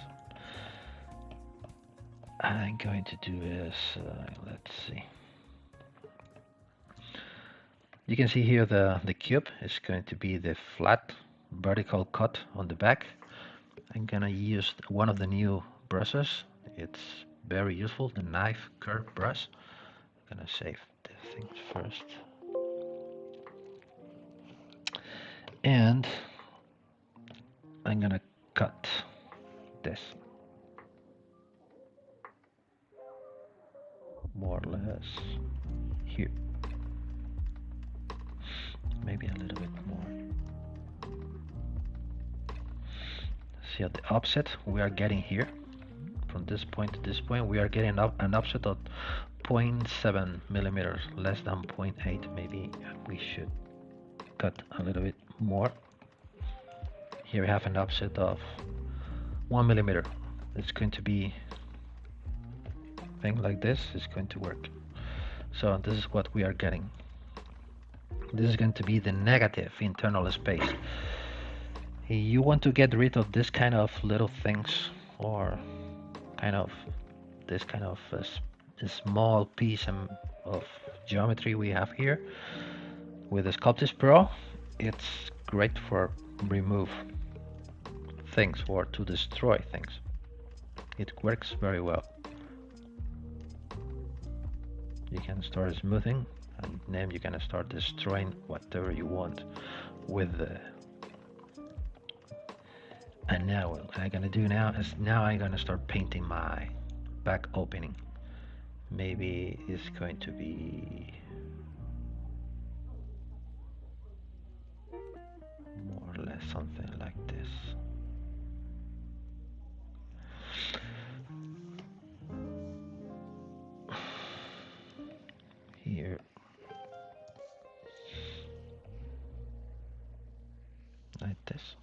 I'm going to do is let's see. You can see here the cube is going to be the flat vertical cut on the back. I'm gonna use one of the new brushes. It's very useful, the knife curve brush. I'm gonna save the things first. And I'm gonna cut this more or less here. Maybe a little bit more. See at the offset we are getting here. From this point to this point, we are getting an offset of 0.7 millimeters, less than 0.8. Maybe we should cut a little bit more. Here we have an offset of 1 millimeter. It's going to be thing like this. It's going to work. So this is what we are getting. This is going to be the negative internal space. You want to get rid of this kind of little things, or kind of this kind of a small piece of geometry we have here. With the Sculpting Pro, it's great for remove things or to destroy things. It works very well. You can start smoothing, and then you can start destroying whatever you want with the. And now what I'm gonna do now is I'm gonna start painting my back opening. Maybe it's going to be more or less something like this. Here. Like this.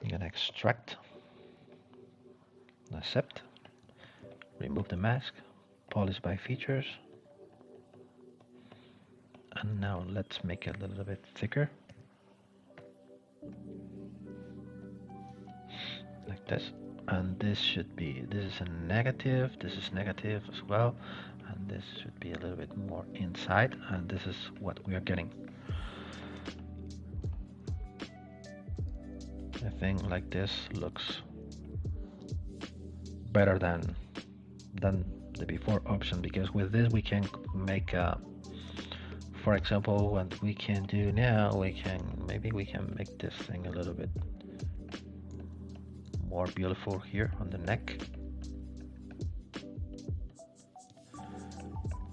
I'm gonna extract, accept, remove the mask, polish by features, and now let's make it a little bit thicker, like this. And this should be, this is a negative, this is negative as well, and this should be a little bit more inside, and this is what we are getting. I think like this looks better than the before option, because with this we can make for example, what we can do now, maybe we can make this thing a little bit more beautiful here on the neck.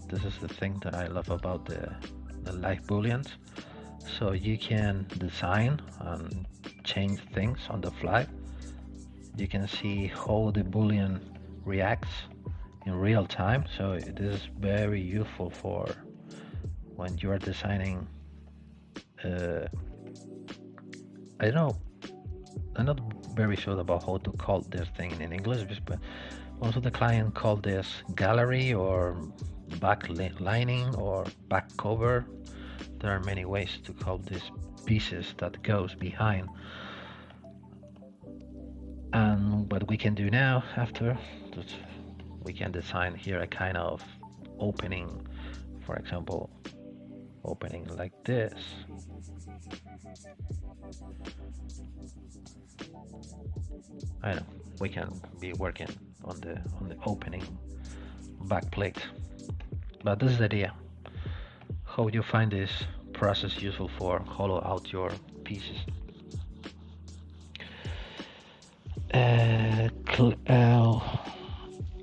This is the thing that I love about the live booleans. So you can design and change things on the fly. You can see how the boolean reacts in real time. So this is very useful for when you are designing. I don't know. I'm not very sure about how to call this thing in English, but most of the clients call this gallery or backlining or back cover. There are many ways to call these pieces that goes behind. And what we can do now, after, we can design here a kind of opening, for example, opening like this. I know we can be working on the opening back plate, but this is the idea. How you find this process useful for hollow out your pieces.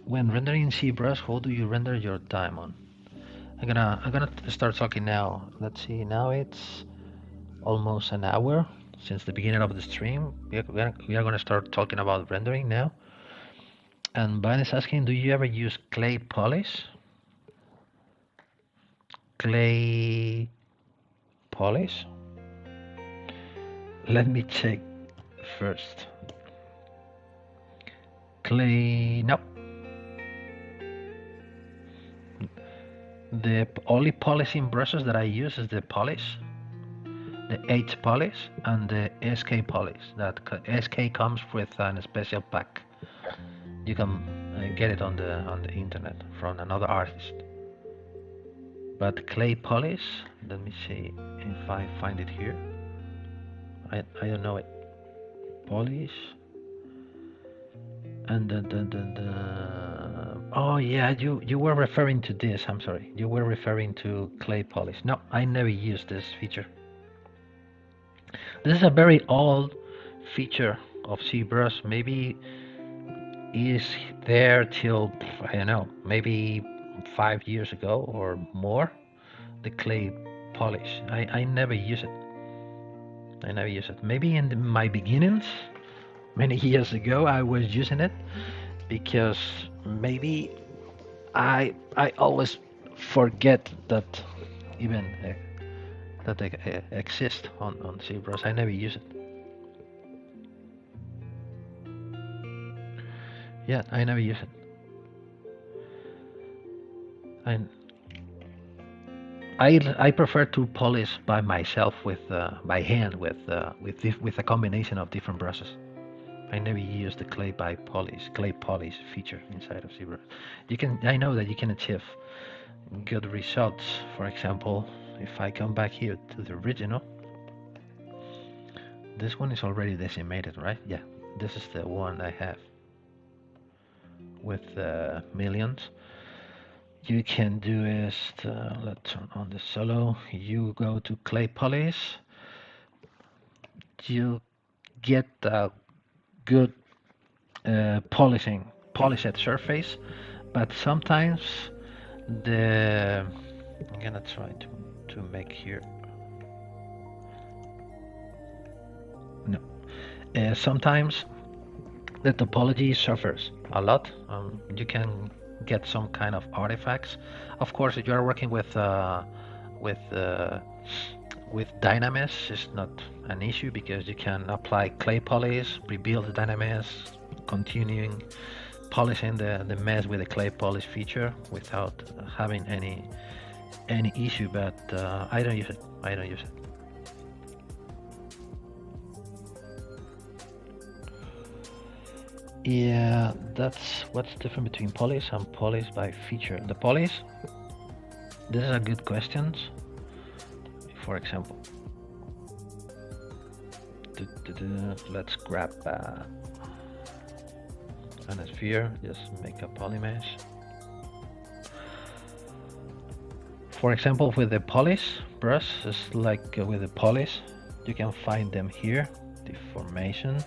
When rendering in ZBrush, how do you render your diamond? I'm gonna start talking now. Let's see. Now it's almost an hour since the beginning of the stream. We are gonna start talking about rendering now. And Brian is asking, do you ever use clay polish? Clay polish? Let me check first. Clay, no. The only polishing brushes that I use is the polish, the H polish, and the SK polish. That SK comes with a special pack. You can get it on the internet from another artist. But clay polish, let me see if I find it here. I don't know it. Polish. And oh yeah, you were referring to this. I'm sorry, you were referring to clay polish. No, I never used this feature. This is a very old feature of ZBrush. Maybe is there till, I don't know, maybe 5 years ago or more. The clay polish. I never use it. I never use it. Maybe in my beginnings, many years ago, I was using it because maybe I always forget that even that they exist on ZBrush. I never use it. Yeah, I never use it. I prefer to polish by myself with by hand with a combination of different brushes. I never use the clay polish feature inside of ZBrush. I know that you can achieve good results. For example, if I come back here to the original, this one is already decimated, right? Yeah, this is the one I have with millions. You can do is let's turn on the solo. You go to clay polish. You get a good polished surface, but sometimes I'm gonna try to make here. No, sometimes the topology suffers a lot. You can get some kind of artifacts. Of course, if you are working with dynamis, it's not an issue because you can apply clay polish, rebuild the dynamis, continuing polishing the mesh with the clay polish feature without having any issue. But I don't use it. I don't use it. Yeah, that's what's different between polish and polish by feature. The polish, this is a good question. For example, let's grab an sphere, just make a polymesh. For example, with the polish brush, it's like with the polish, you can find them here, deformation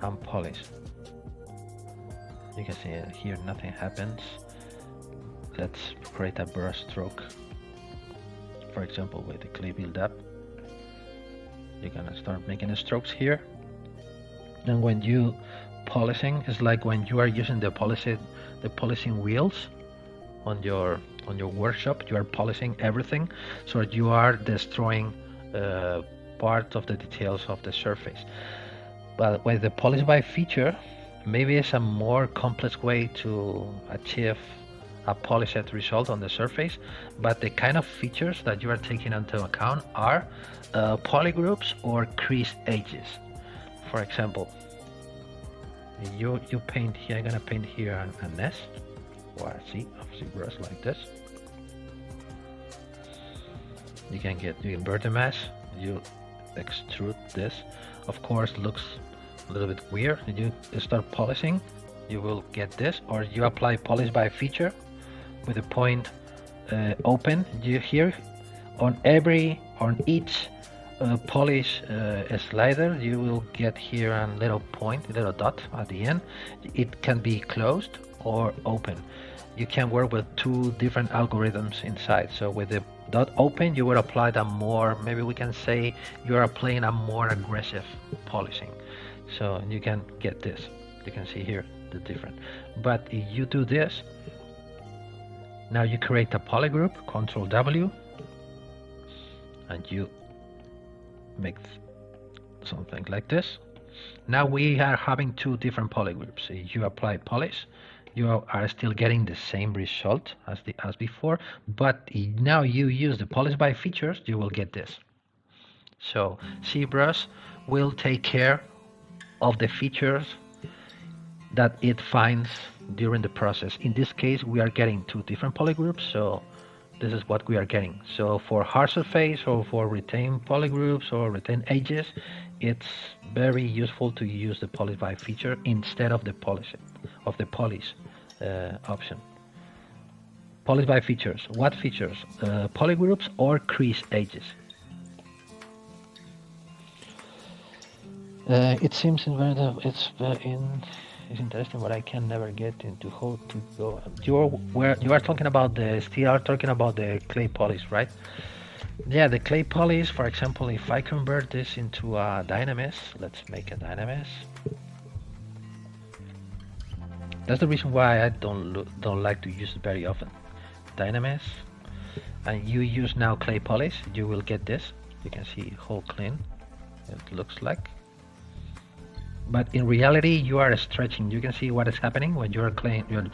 and polish. You can see here nothing happens. Let's create a brush stroke. For example, with the clay build-up, you're gonna start making strokes here. And when you polishing, it's like when you are using the polishing wheels on your workshop. You are polishing everything, so you are destroying part of the details of the surface. But with the polish by feature, maybe it's a more complex way to achieve a polished result on the surface, but the kind of features that you are taking into account are polygroups or creased edges. For example, you paint here. I'm gonna paint here a nest, or a ZBrush like this. You can invert the mesh. You extrude this. Of course, looks a little bit weird. You start polishing, you will get this, or you apply polish by feature with the point open. You here on every on each polish slider, you will get here a little point, a little dot at the end. It can be closed or open. You can work with two different algorithms inside. So with the dot open, you would apply a more, maybe we can say you are applying a more aggressive polishing. So you can get this. You can see here the different. But if you do this, now you create a poly group, Control W, and you make something like this. Now we are having two different poly groups. If you apply polish, you are still getting the same result as before, but now you use the polish by features, you will get this. So ZBrush will take care of the features that it finds during the process. In this case, we are getting two different poly groups, so this is what we are getting. So for hard surface or for retain poly groups or retain edges, it's very useful to use the polish by feature instead of the polish option. Polish by features. What features? Poly groups or crease edges. It seems it's interesting, but I can never get into how to go. You are talking about the clay polish, right? Yeah, the clay polish. For example, if I convert this into a dynamis, let's make a dynamis. That's the reason why I don't like to use it very often. Dynamis, and you use now clay polish, you will get this. You can see how clean it looks like. But in reality, you are stretching. You can see what is happening when you are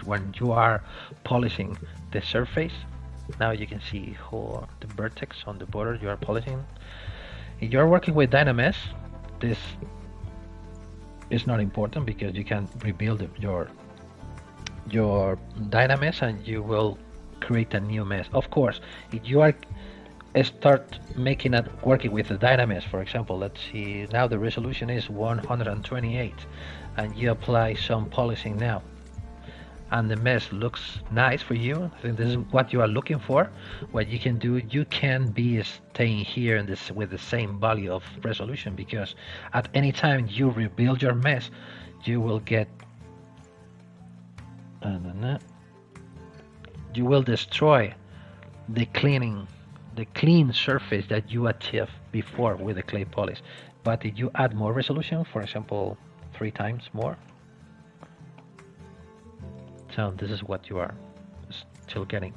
when you are polishing the surface. Now you can see how the vertex on the border you are polishing. If you are working with dynamis, this is not important because you can rebuild your dynamis and you will create a new mesh. Of course, if you are start making it working with the dynamis, for example, let's see, now the resolution is 128 and you apply some polishing now and the mesh looks nice for you. I think this is what you are looking for. What you can do, you can be staying here in this with the same value of resolution, because at any time you rebuild your mesh, you will get you will destroy the clean surface that you achieved before with the clay polish. But if you add more resolution, for example 3 times more, so this is what you are still getting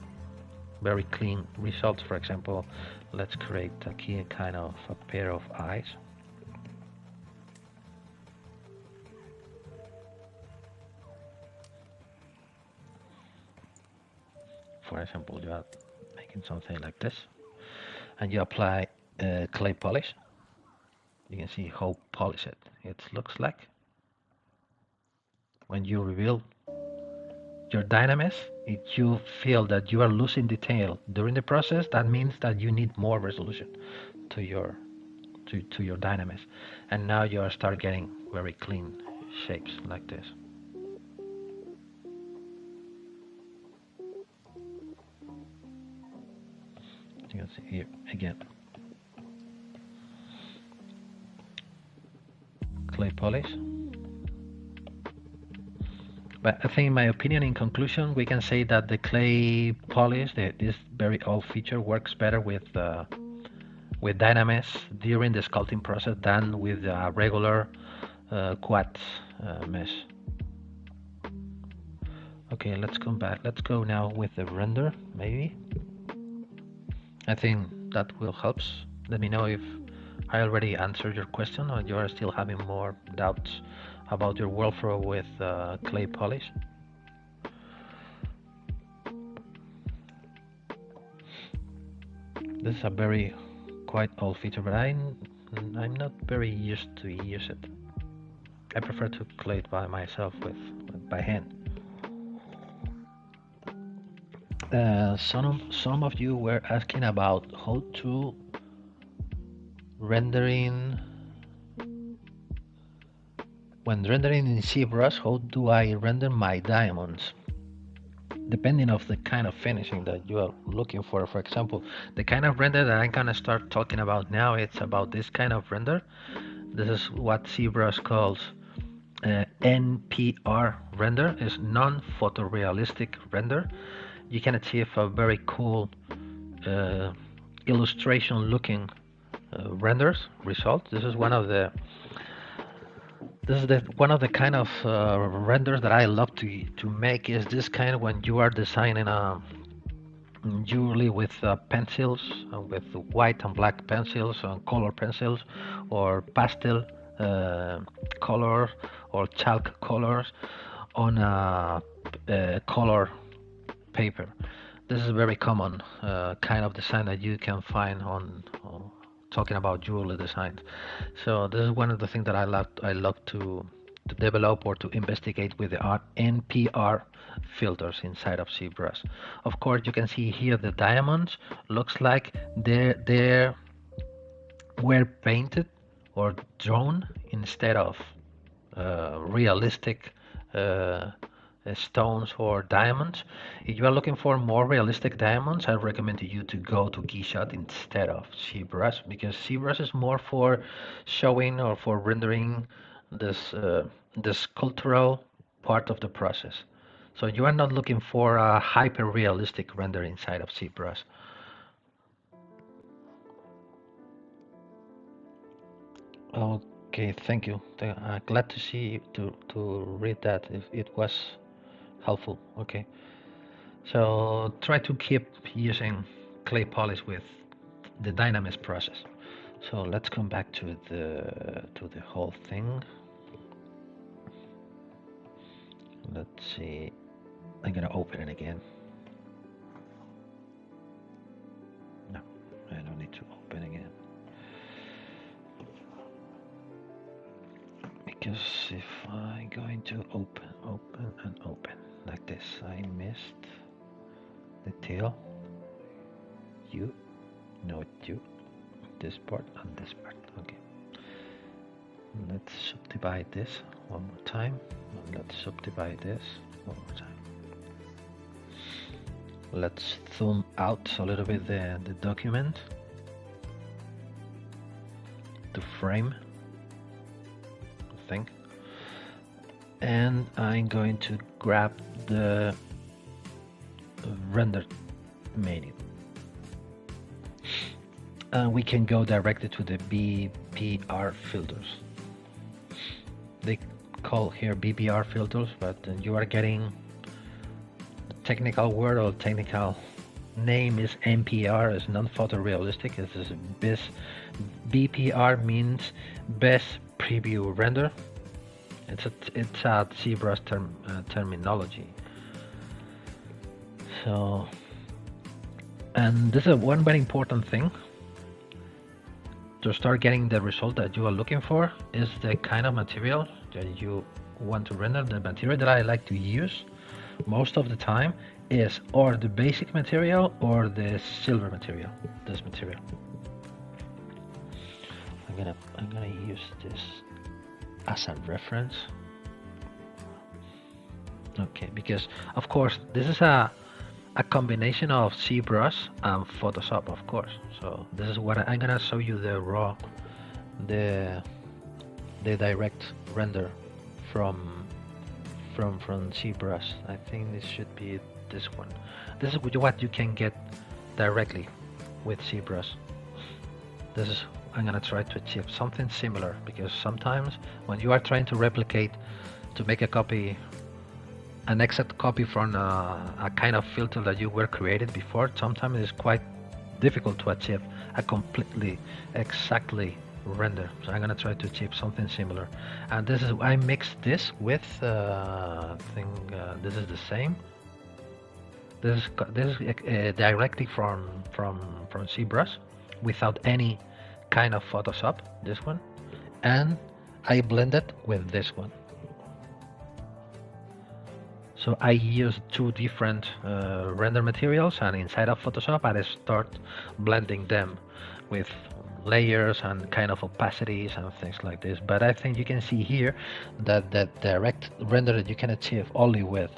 very clean results. For example, let's create a kind of a pair of eyes. For example, you are making something like this and you apply clay polish. You can see how polished it looks like. When you reveal your dynamis, if you feel that you are losing detail during the process, that means that you need more resolution to your dynamis, and now you start getting very clean shapes like this. You can see here again clay polish. But I think, in my opinion, in conclusion, we can say that the clay polish, this very old feature, works better with dynamis during the sculpting process than with a regular quad mesh. Okay, let's come back. Let's go now with the render, maybe. I think that will help. Let me know if I already answered your question or you are still having more doubts about your workflow with clay polish. This is a very quite old feature, but I'm not very used to use it. I prefer to clay it by myself by hand. Some of you were asking about how to rendering. When rendering in ZBrush, how do I render my diamonds? depending of the kind of finishing that you are looking for. For example, the kind of render that I'm gonna start talking about now, it's about this kind of render. This is what ZBrush calls NPR render, is non-photorealistic render. You can achieve a very cool illustration looking renders result. This is one of the one of the kind of renders that I love to make, is this kind when you are designing usually with pencils, with white and black pencils, color pencils, or pastel color, or chalk colors on a color paper. This is a very common kind of design that you can find on talking about jewelry designs. So this is one of the things that I love to develop or to investigate with the NPR filters inside of ZBrush. Of course, you can see here the diamonds looks like they were painted or drawn instead of realistic stones or diamonds. If you are looking for more realistic diamonds, I recommend you to go to KeyShot instead of ZBrush, because ZBrush is more for showing or for rendering this the sculptural part of the process. So you are not looking for a hyper realistic render inside of ZBrush. Okay, thank you. Glad to see to read that. If it was helpful. Okay. So try to keep using clay polish with the Dynamics process. So let's come back to the whole thing. Let's see. I'm gonna open it again. No, I don't need to open again. Because if I'm going to open and open like this, I missed the tail. You, not you. This part and this part. Okay. Let's subdivide this one more time. Let's subdivide this one more time. Let's zoom out a little bit the document to frame the thing. And I'm going to grab the render menu. And we can go directly to the Bpr filters. They call here Bpr filters, but you are getting the technical word or technical name is NPR, is non-photorealistic. This is Bpr means best preview render. It's a ZBrush terminology. So, and this is one very important thing to start getting the result that you are looking for, is the kind of material that you want to render. The material that I like to use most of the time is or the basic material or the silver material, this material. I'm gonna use this as a reference. Okay, because of course this is a combination of ZBrush and Photoshop, of course. So this is what I'm gonna show you, the raw, the direct render from ZBrush. I think this should be this one. This is what you can get directly with ZBrush. This is, I'm gonna try to achieve something similar, because sometimes when you are trying to replicate, to make a copy, an exact copy from a kind of filter that you were created before, sometimes it's quite difficult to achieve a completely exactly render. So I'm gonna try to achieve something similar. And this is, I mixed this with this is the same. This is directly from ZBrush without any kind of Photoshop, this one, and I blended with this one. So I use two different render materials, and inside of Photoshop I start blending them with layers and kind of opacities and things like this. But I think you can see here that the direct render that you can achieve only with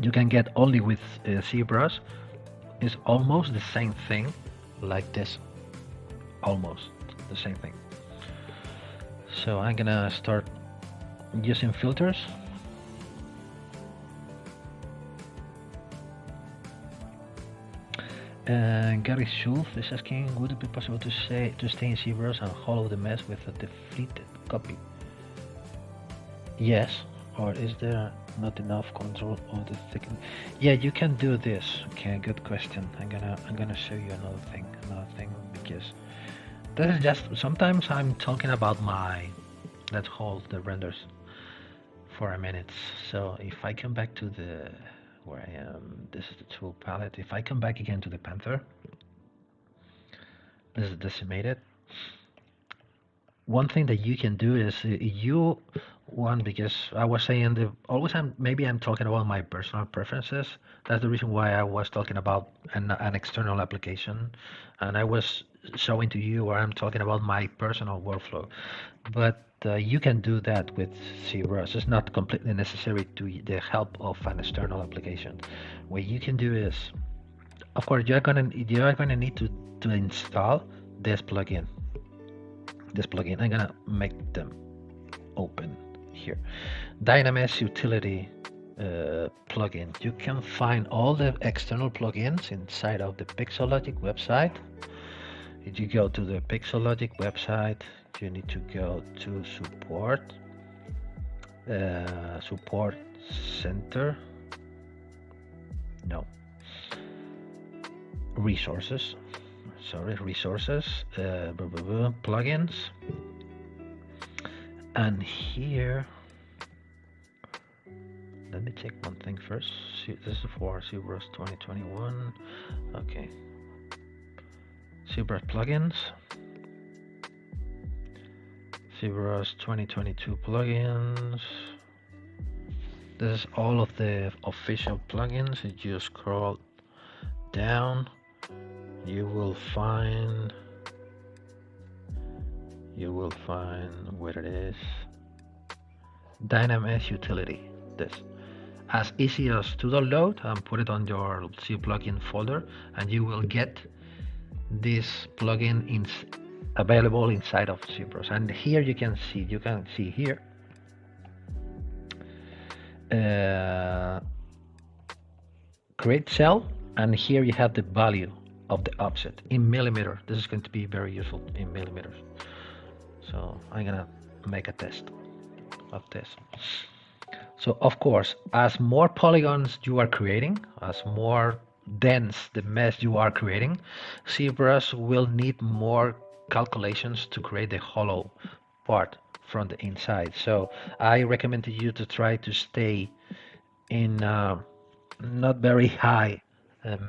you can get only with ZBrush is almost the same thing like this, almost the same thing. So I'm gonna start using filters. And Gary Schultz is asking, would it be possible to stay in ZBrush and hollow the mesh with a deflated copy? Yes, or is there not enough control of the thickness? Yeah, you can do this. Okay, good question. I'm gonna show you another thing because this is just sometimes I'm talking about my. Let's hold the renders for a minute. So if I come back to the where I am, this is the tool palette. If I come back again to the Panther, this is decimated. One thing that you can do is you want, because I was saying maybe I'm talking about my personal preferences. That's the reason why I was talking about an external application, and I was showing to you where I'm talking about my personal workflow. But you can do that with ZBrush. It's not completely necessary to the help of an external application. What you can do is, of course, you're gonna need to install this plugin. I'm gonna make them open here. Dynamesh utility plugin. You can find all the external plugins inside of the Pixologic website. If you go to the Pixologic website, you need to go to support center. No, resources. Sorry, resources, plugins, and here, let me check one thing first. This is for ZBrush 2021. Okay, ZBrush plugins, ZBrush 2022 plugins. This is all of the official plugins. If you scroll down, you will find where it is. Dynamesh utility. This as easy as to download and put it on your C plugin folder, and you will get this plugin available inside of ZBrush. And here you can see here create cell, and here you have the value of the offset in millimeter. This is going to be very useful in millimeters. So I'm gonna make a test of this. So of course, as more polygons you are creating, as more dense the mesh you are creating, ZBrush will need more calculations to create the hollow part from the inside. So I recommend to you to try to stay in not very high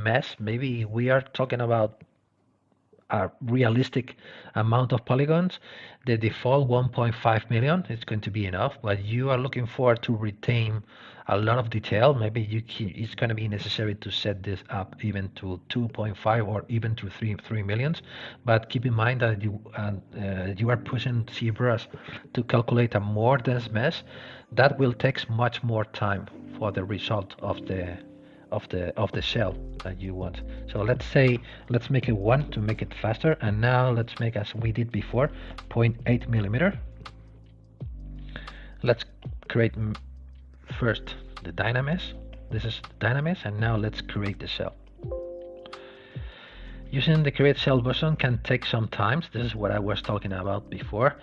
mesh. Maybe we are talking about a realistic amount of polygons. The default 1.5 million is going to be enough, but you are looking for to retain a lot of detail. Maybe it's going to be necessary to set this up even to 2.5 or even to 3 millions. But keep in mind that you are pushing ZBrush to calculate a more dense mesh. That will take much more time for the result of the shell that you want. So let's make it 1 to make it faster, and now let's make, as we did before, 0.8 millimeter. Let's create first the Dynamesh. This is Dynamesh, and now let's create the cell. Using the create cell button can take some time. This is what I was talking about before,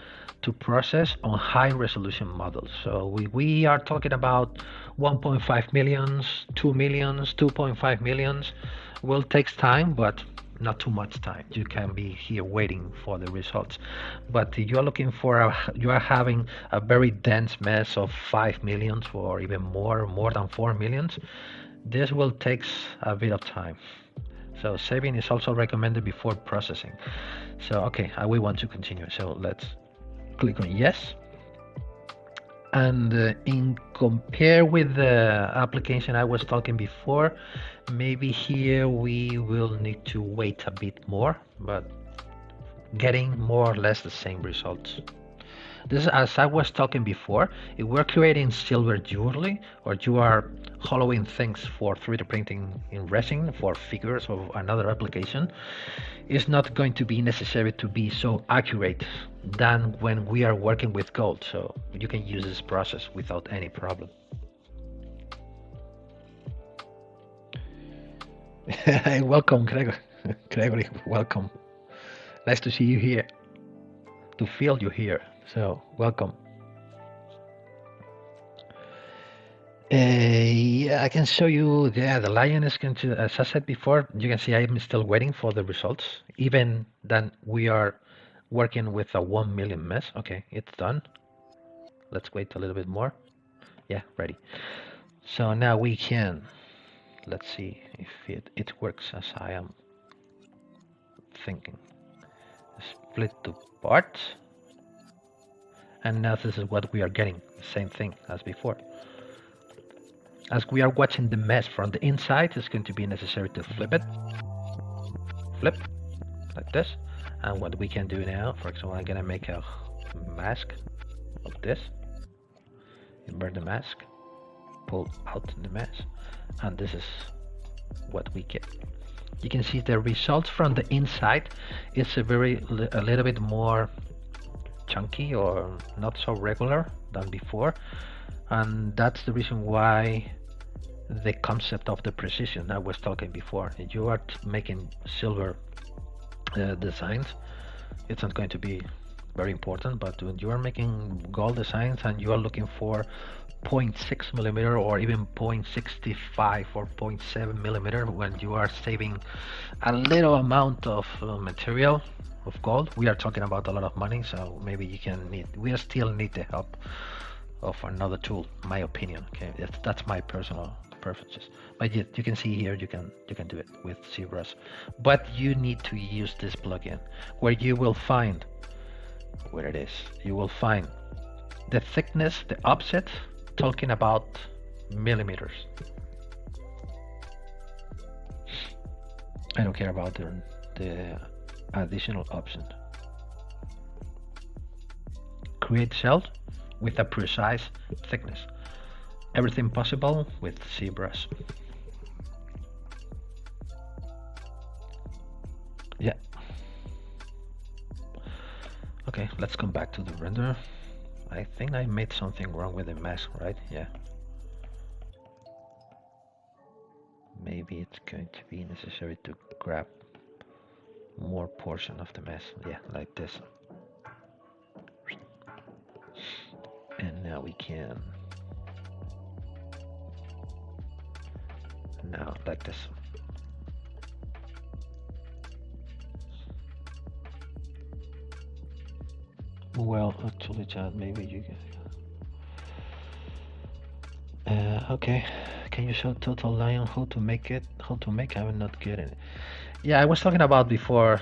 to process on high resolution models. So we are talking about 1.5 millions, 2 millions, 2.5 millions. Will take time, but not too much time. You can be here waiting for the results. But you are looking for you are having a very dense mesh of 5 millions or even more than 4 millions. This will take a bit of time. So saving is also recommended before processing. So okay, we want to continue. So let's click on yes. And in compare with the application I was talking before, maybe here we will need to wait a bit more, but getting more or less the same results. This is, as I was talking before, if we're creating silver jewelry or you are hollowing things for 3D printing in resin for figures or another application, it's not going to be necessary to be so accurate than when we are working with gold. So you can use this process without any problem. Welcome, Gregor. Gregory, welcome. Nice to see you here, to feel you here. So welcome. Yeah, I can show you. Yeah, the lion is going to, as I said before, you can see I'm still waiting for the results, even then we are working with a 1 million mesh. Okay, it's done. Let's wait a little bit more. Yeah, ready. So now we can, let's see if it works as I am thinking. Split to parts. And now this is what we are getting, same thing as before. As we are watching the mesh from the inside, it's going to be necessary to flip it. Flip, like this. And what we can do now, for example, I'm gonna make a mask of this. Invert the mask, pull out the mask, and this is what we get. You can see the results from the inside. It's a little bit more chunky or not so regular than before, and that's the reason why the concept of the precision I was talking before. If you are making silver designs, it's not going to be very important, but when you are making gold designs and you are looking for 0.6 millimeter or even 0.65 or 0.7 millimeter, when you are saving a little amount of material of gold, we are talking about a lot of money, so maybe we still need the help of another tool, my opinion. Okay, that's my personal preferences. But you can see here you can do it with ZBrush, but you need to use this plugin where you will find where it is. You will find the thickness, the offset, talking about millimeters. I don't care about the additional option. Create cells with a precise thickness. Everything possible with ZBrush. Yeah. Okay, let's come back to the render. I think I made something wrong with the mask, right? Yeah. Maybe it's going to be necessary to grab more portion of the mask. Yeah, like this. And now we can. Now like this. Well, actually, Chad, maybe you can. Okay, can you show total lion how to make it? How to make? I'm not getting it. Yeah, I was talking about before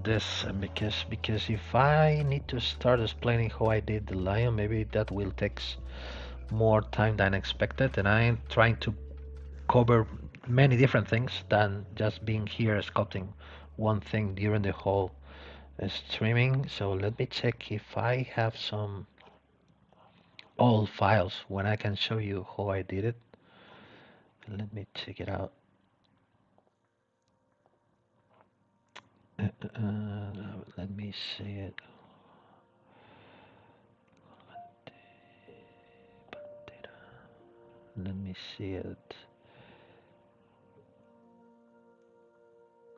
this because if I need to start explaining how I did the lion, maybe that will take more time than expected, and I'm trying to cover many different things than just being here sculpting one thing during the whole streaming. So let me check if I have some old files when I can show you how I did it. Let me check it out. Let me see it. Let me see it.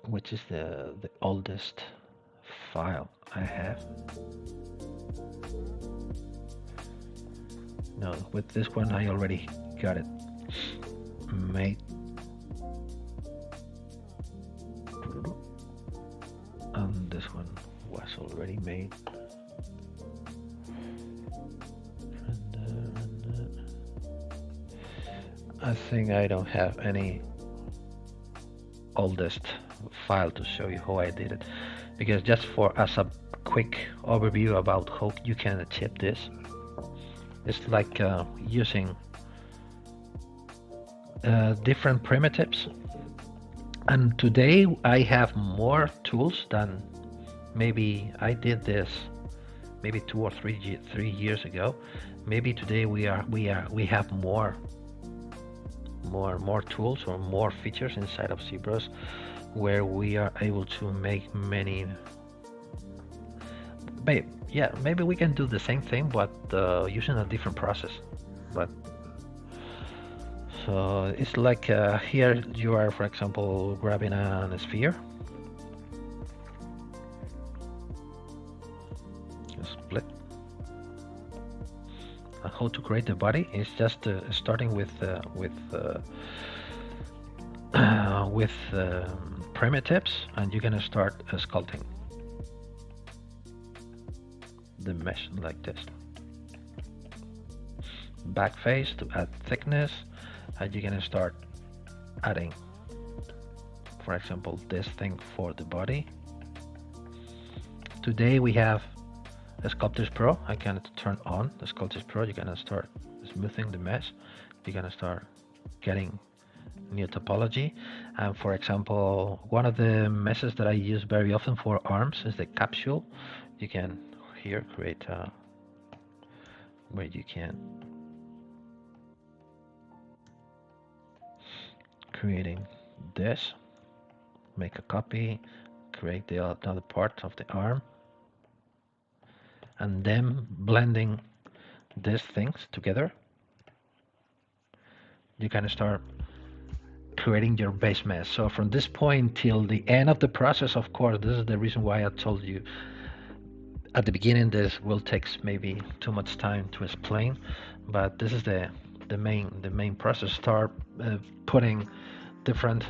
Which is the oldest file I have? No, with this one I already got it made. And this one was already made. I think I don't have any oldest file to show you how I did it, because just for as a quick overview about how you can achieve this, it's like using different primitives, and today I have more tools than maybe I did this maybe 2 or 3 years ago. Maybe today we have more tools or more features inside of ZBrush where we are able to make many. Maybe we can do the same thing, but using a different process. But so it's like here you are, for example, grabbing a sphere. Split. How to create the body is just starting with primitives, and you're gonna start sculpting the mesh like this. Back face to add thickness, and you're gonna start adding, for example, this thing for the body. Today we have Sculptors Pro. I can turn on the Sculptors Pro. You're gonna start smoothing the mesh. You're gonna start getting new topology. And for example, one of the meshes that I use very often for arms is the capsule. You can here create where you can creating this, make a copy, create the other part of the arm, and then blending these things together. You can start creating your base mesh. So from this point till the end of the process, of course, this is the reason why I told you at the beginning this will take maybe too much time to explain, but this is the main process. Start putting different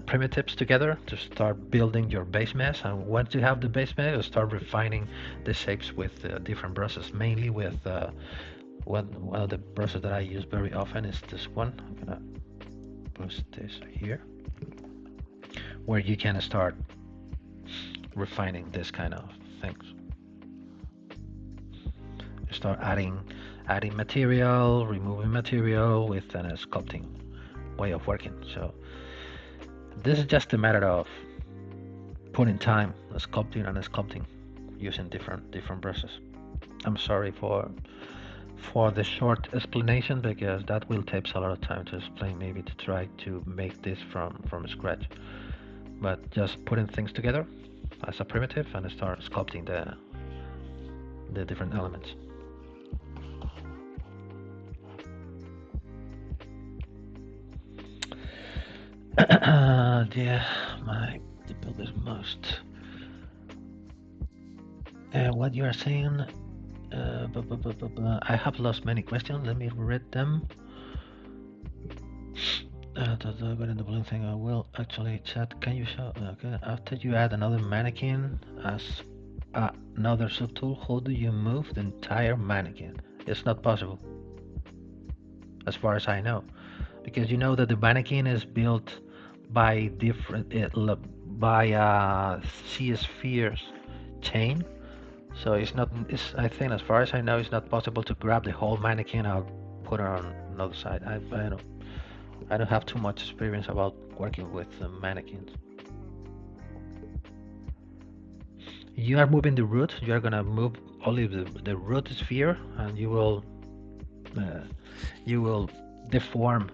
primitives together to start building your base mesh, and once you have the base mesh, you start refining the shapes with different brushes, mainly with one of the brushes that I use very often is this one. I'm gonna post this here, where you can start refining this kind of things. Start adding material, removing material with a sculpting way of working. So this is just a matter of putting time, sculpting and sculpting using different brushes. I'm sorry for the short explanation, because that will take a lot of time to explain, maybe to try to make this from scratch. But just putting things together as a primitive and start sculpting the different elements. Yeah, the build is most. What you are saying? I have lost many questions. Let me read them. The blue thing I will actually chat. Can you show? Okay. After you add another mannequin as another subtool, how do you move the entire mannequin? It's not possible, as far as I know, because you know that the mannequin is built by different C-spheres chain. So it's not. I think, as far as I know, it's not possible to grab the whole mannequin and put it on another side. I don't have too much experience about working with mannequins. You are moving the root. You are gonna move only the root sphere, and you will deform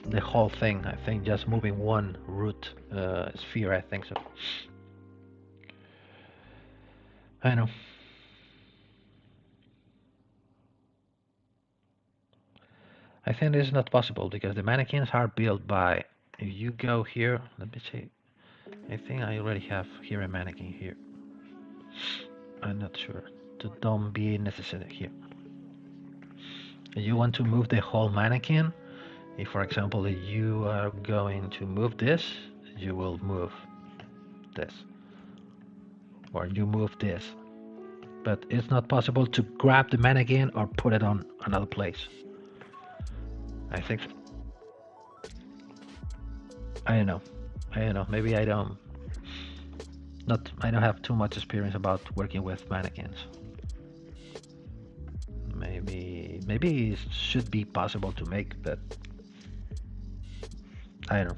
the whole thing. I think just moving one root sphere. I think so. I know. I think this is not possible because the mannequins are built by. If you go here, let me see. I think I already have here a mannequin here. I'm not sure. Don't be necessary here. If you want to move the whole mannequin, if for example if you are going to move this, you will move this, or you move this. But it's not possible to grab the mannequin or put it on another place. I think. I don't know. Maybe I don't have too much experience about working with mannequins. Maybe it should be possible to make, but I don't know.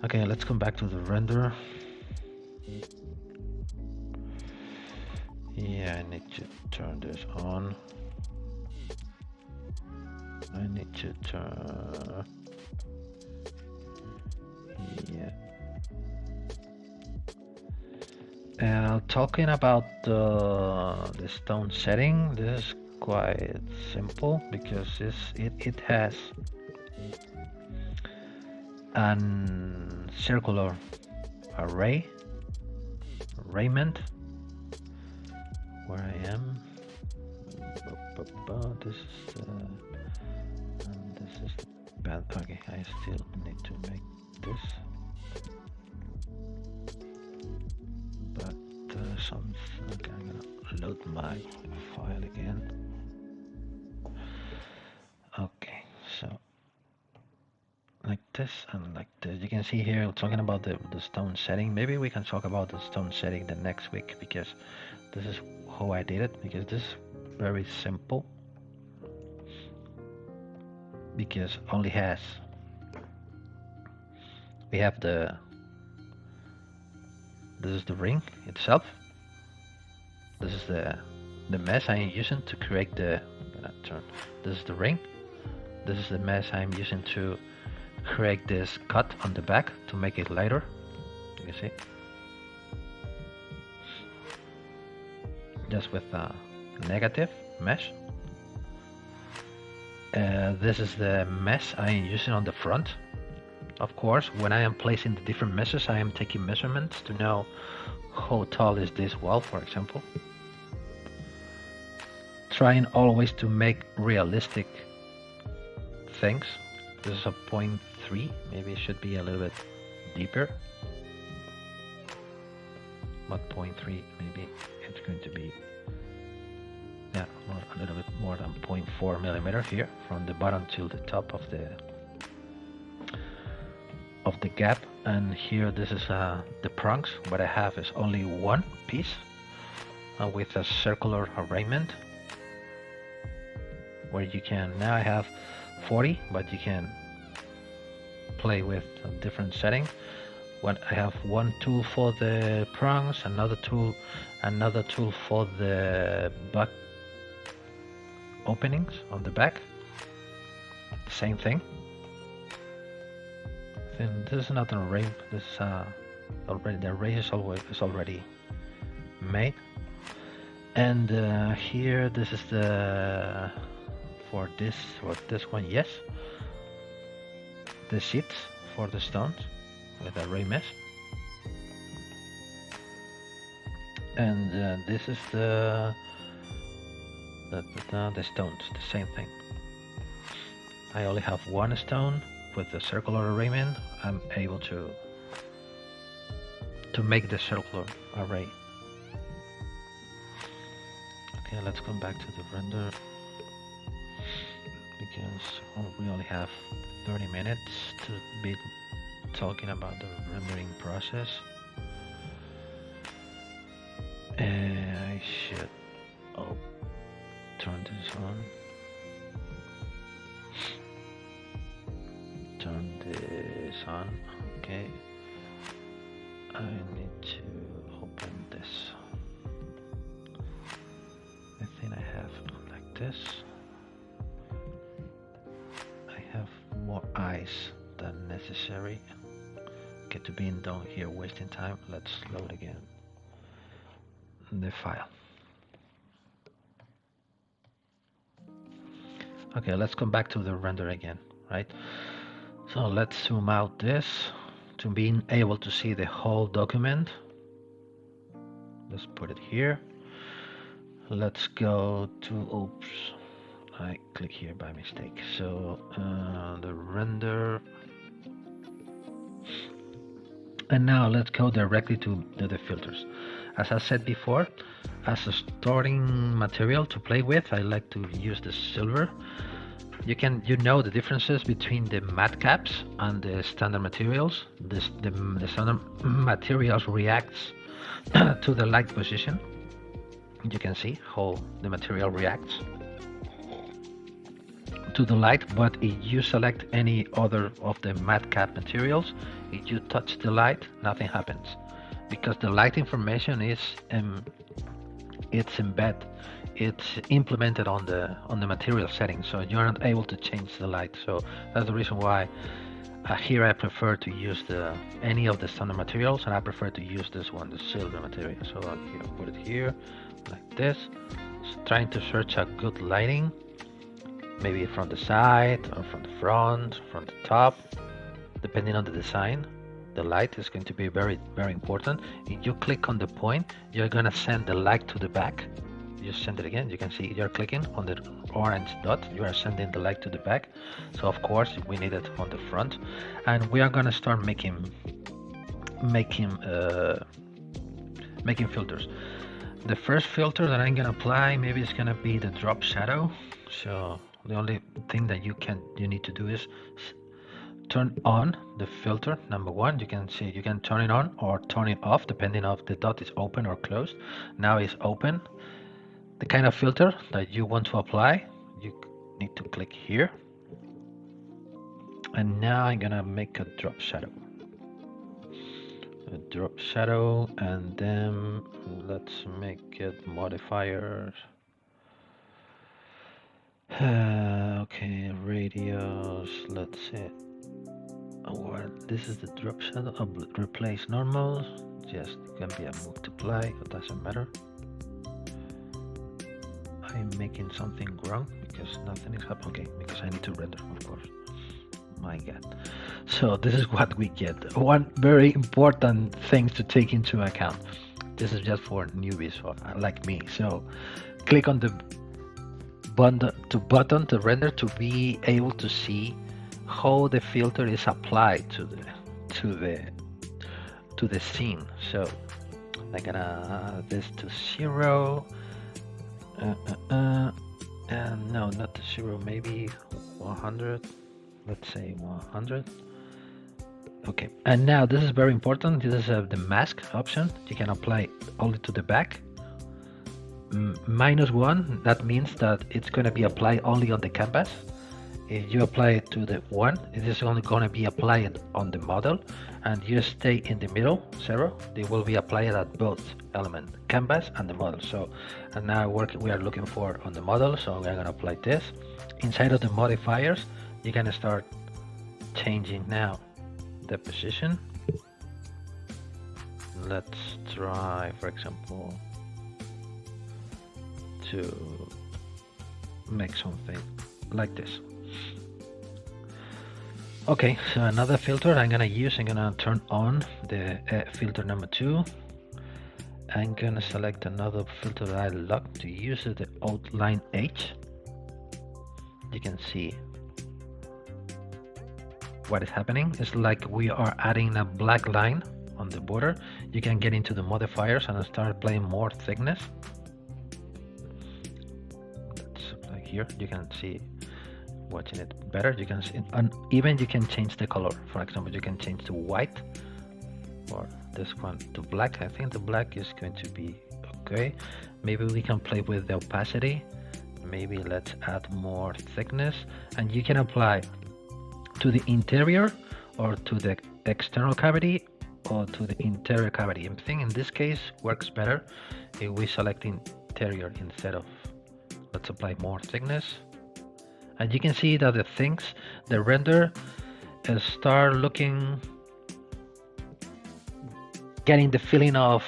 Okay, let's come back to the render. to turn this on. I need to turn, yeah. Talking about the stone setting, this is quite simple because it has an circular arrayment where I am. This is and this is bad. Okay, I still need to make this, but some. Okay, I'm gonna load my file again. Okay, so like this and like this. You can see here talking about the stone setting. Maybe we can talk about the stone setting the next week, because this is how I did it, because this is very simple, because only has, we have this is the ring itself, this is the mesh I'm using to create the, this is the ring, this is the mesh I'm using to create this cut on the back to make it lighter. You can see just with a negative mesh. This is the mesh I am using on the front. Of course, when I am placing the different meshes, I am taking measurements to know how tall is this wall, for example. Trying always to make realistic things. This is a 0.3, maybe it should be a little bit deeper. But 0.3, maybe it's going to be, yeah, a little bit more than 0.4 millimeter here, from the bottom to the top of the gap. And here, this is the prongs. What I have is only one piece with a circular arrangement, where you can, now I have 40, but you can play with a different setting. When I have one tool for the prongs, another tool for the back openings on the back. Same thing. Then this is not an array. This is already, the array is already made. And here, this is the for this one. Yes, the sheets for the stones with array mesh. And this is the stones, the same thing. I only have one stone with the circular arrangement. I'm able to make the circular array. Okay, let's come back to the render, because we only have 30 minutes to be talking about the rendering process. I should turn this on. Turn this on. Okay. I need to open this. I think I have like this. I have more eyes than necessary. Okay, to being down here wasting time, let's load again the file. Okay, let's come back to the render again, right? So let's zoom out this to being able to see the whole document. Let's put it here. Let's go to, oops, I click here by mistake. So the render. And now let's go directly to the filters. As I said before, as a starting material to play with, I like to use the silver. You know the differences between the matte caps and the standard materials. The standard materials reacts to the light position. You can see how the material reacts to the light, but if you select any other of the matte cap materials, if you touch the light, nothing happens, because the light information is it's implemented on the material setting, so you're not able to change the light. So that's the reason why here I prefer to use any of the standard materials, and I prefer to use this one, the silver material. So I'll put it here like this. Just trying to search a good lighting, maybe from the side or from the front, from the top, depending on the design. The light is going to be very, very important. If you click on the point, you're gonna send the light to the back. You send it again. You can see you're clicking on the orange dot. You are sending the light to the back. So of course we need it on the front, and we are gonna start making filters. The first filter that I'm gonna apply, maybe it's gonna be the drop shadow. So the only thing that you need to do is turn on the filter. Number one, you can see you can turn it on or turn it off depending on if the dot is open or closed. Now it's open. The kind of filter that you want to apply, you need to click here. And now I'm gonna make a drop shadow. A drop shadow, and then let's make it modifiers. Okay, radius, let's see. Well, this is the drop shadow. Replace normal. Just can be a multiply, it doesn't matter. I'm making something wrong because nothing is happening. Okay, because I need to render, of course. My God. So this is what we get. One very important thing to take into account. This is just for newbies like me. So click on the button to render to be able to see how the filter is applied to the scene. So I'm gonna add this to 0. And no, not to 0, maybe 100. Let's say 100. Okay, and now this is very important. This is the mask option. You can apply only to the back. -1, that means that it's going to be applied only on the canvas. If you apply it to the 1, it is only going to be applied on the model, and you stay in the middle, 0, they will be applied at both element, canvas and the model. So, and now we are looking for on the model, so we're going to apply this. Inside of the modifiers, you can start changing now the position. Let's try, for example, to make something like this. Okay, so another filter I'm gonna turn on the filter number 2. I'm gonna select another filter that I like to use, the outline H. You can see what is happening. It's like we are adding a black line on the border. You can get into the modifiers and start applying more thickness. Let's apply here. You can see watching it better. You can see, and even you can change the color. For example, you can change to white, or this one to black. I think the black is going to be okay. Maybe we can play with the opacity. Maybe let's add more thickness, and you can apply to the interior or to the external cavity or to the interior cavity. I think in this case works better if we select interior instead of, let's apply more thickness. And you can see that the render start looking, getting the feeling of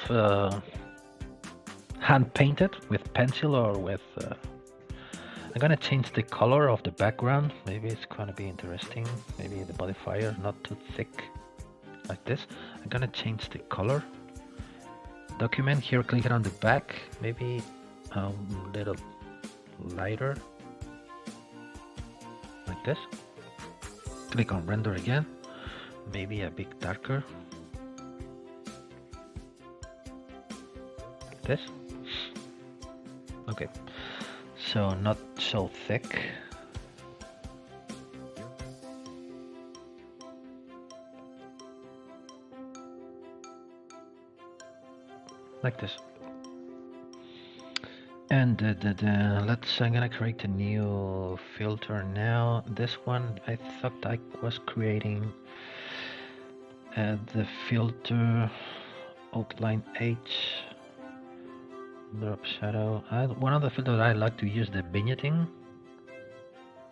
hand painted with pencil or with I'm gonna change the color of the background. Maybe it's gonna be interesting. Maybe the modifier not too thick like this. I'm gonna change the color. Document here, click it on the back. Maybe a little lighter like this. Click on render again. Maybe a bit darker like this. Okay. So not so thick. Like this. And I'm gonna create a new filter now. This one, I thought I was creating the filter outline H. Drop shadow. One of the filters I like to use the vignetting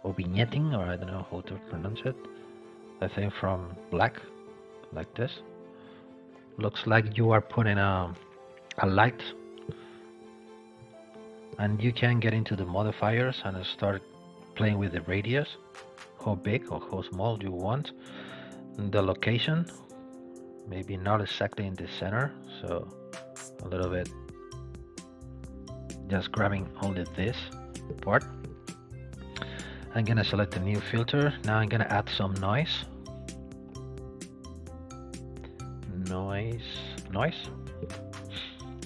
or vignetting, or I don't know how to pronounce it. I think from black, like this. Looks like you are putting a light, and you can get into the modifiers and start playing with the radius, how big or how small you want, the location, maybe not exactly in the center, so a little bit just grabbing only this part. I'm gonna select a new filter. Now I'm gonna add some noise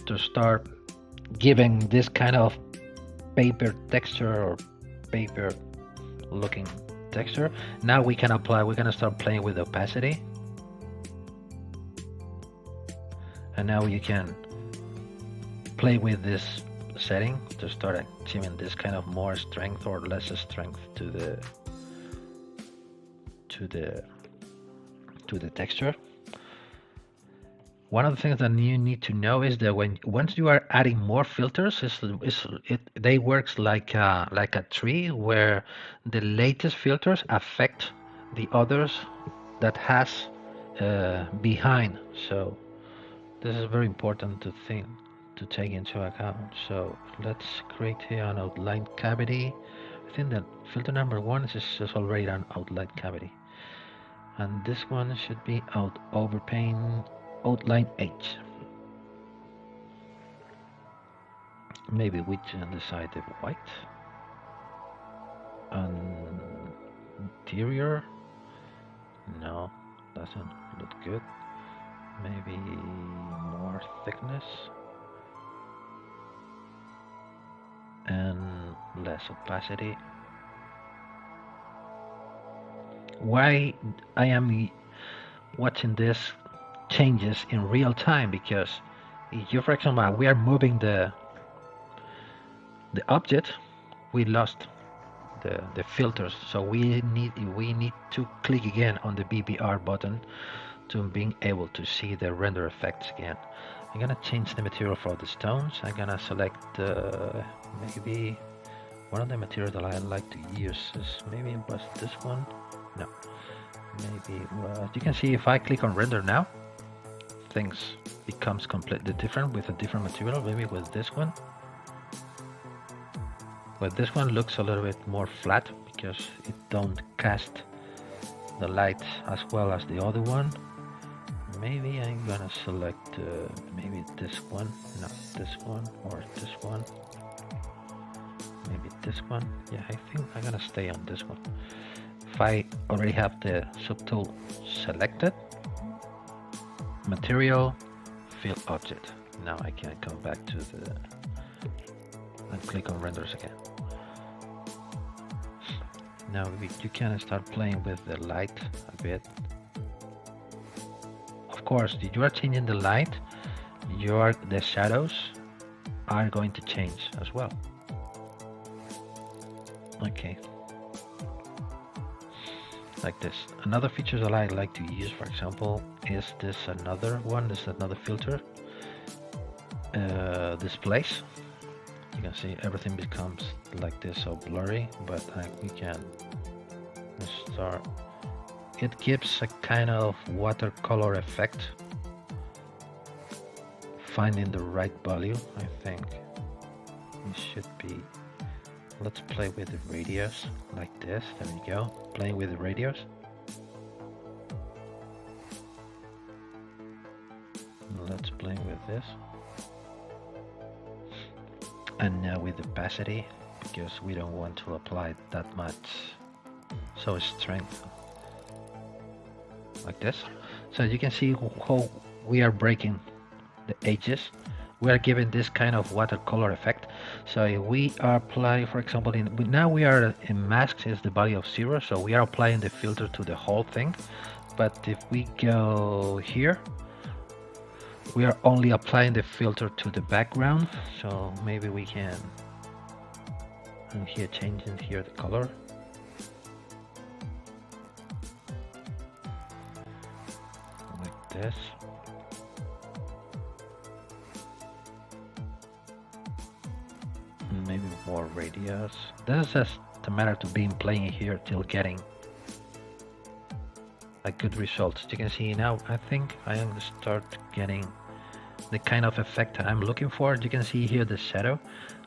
to start giving this kind of paper texture or paper looking texture. Now we can apply, we're gonna start playing with opacity, and now you can play with this setting to start achieving this kind of more strength or less strength to the texture. One of the things that you need to know is that once you are adding more filters, they works like a tree where the latest filters affect the others that has behind. So this is very important to take into account. So let's create here an outline cavity. I think that filter number 1 is just already an outline cavity, and this one should be overpaint outline H. Maybe we can decide the white. Interior, no, doesn't look good. Maybe more thickness and less opacity. Why I am watching this changes in real time, because if you, for example, we are moving the object, we lost the filters, so we need to click again on the Bpr button to being able to see the render effects again. I'm gonna change the material for the stones. I'm gonna select maybe one of the materials that I like to use is maybe it was this one. No, maybe you can see if I click on render now, things becomes completely different with a different material. Maybe with this one. But this one looks a little bit more flat because it don't cast the light as well as the other one. Maybe I'm gonna select maybe this one, not this one, or this one. Maybe this one. Yeah, I think I'm gonna stay on this one. If I already have the subtool selected, material, fill object. Now I can come back to the and click on renders again. Now you can start playing with the light a bit. Of course, if you are changing the light, the shadows are going to change as well. Okay. Like this. Another feature that I like to use, for example, is this another one. This is another filter. Displace. You can see everything becomes like this, so blurry, but we can start. It gives a kind of watercolor effect. Finding the right value, I think it should be. Let's play with the radius like this. There we go. Playing with the radius. Let's play with this. And now with opacity, because we don't want to apply that much. So strength like this. So you can see how we are breaking the edges. We are giving this kind of watercolor effect. So if we are applying, for example, now we are in masks is the value of 0, so we are applying the filter to the whole thing. But if we go here, we are only applying the filter to the background. So maybe we can, and here changing here the color. Like this. maybe more radius. This is just a matter to being playing here till getting a good results. You can see now I think I am start getting the kind of effect I'm looking for. You can see here the shadow,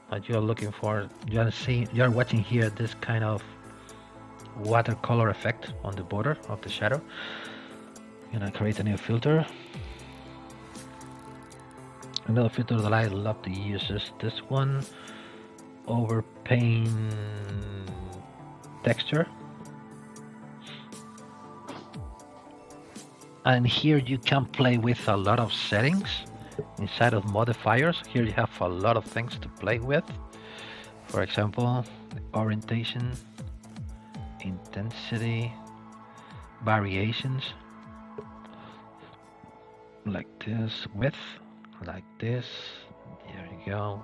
what you're looking for. You're watching here this kind of watercolor effect on the border of the shadow. I'm gonna create a new filter. Another filter that I love to use is this one, overpaint texture. And here you can play with a lot of settings inside of modifiers. Here you have a lot of things to play with. For example, orientation, intensity, variations, like this, width, like this. There you go.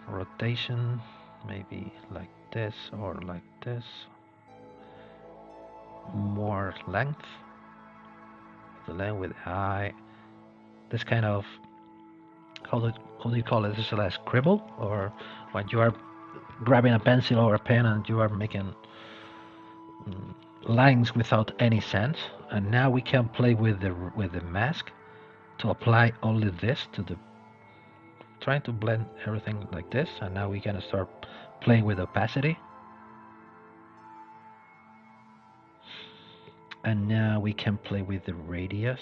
Rotation, maybe like this or like this. More length, the length with high. This kind of, how do you call it? This is a scribble, or when you are grabbing a pencil or a pen and you are making lines without any sense. And now we can play with the mask to apply only this to the, trying to blend everything like this. And now we can start playing with opacity. And now we can play with the radius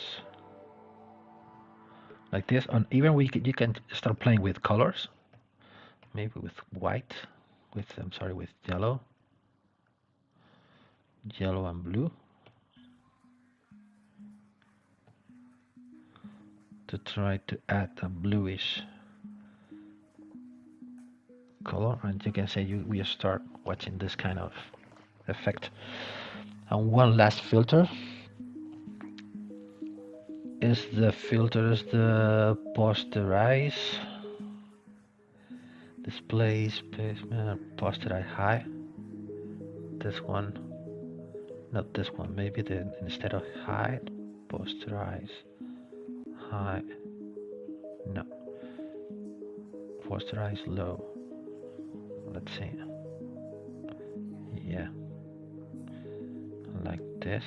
like this. And even you can start playing with colors, maybe with white, with yellow and blue, to try to add a bluish color. And you can say we start watching this kind of effect. And one last filter is the posterize, display placement, posterize high. This one, not this one, maybe instead of high, posterize high. No, posterize low. Let's see. Yeah, like this.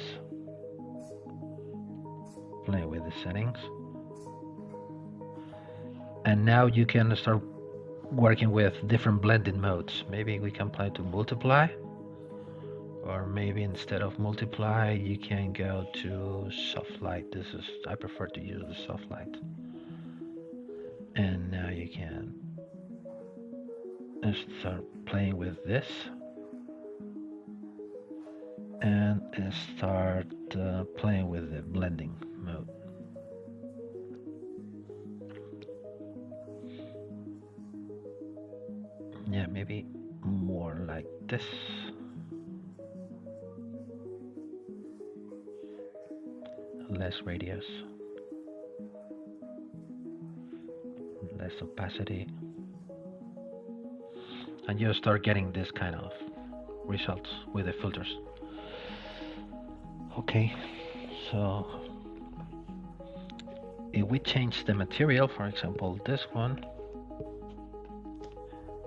Play with the settings. And now you can start working with different blending modes. Maybe we can play to multiply, or maybe instead of multiply you can go to soft light. I prefer to use the soft light. And now you can start playing with this and start playing with the blending mode. Yeah, maybe more like this. Less radius, less opacity, and you start getting this kind of results with the filters. Okay, so if we change the material, for example this one,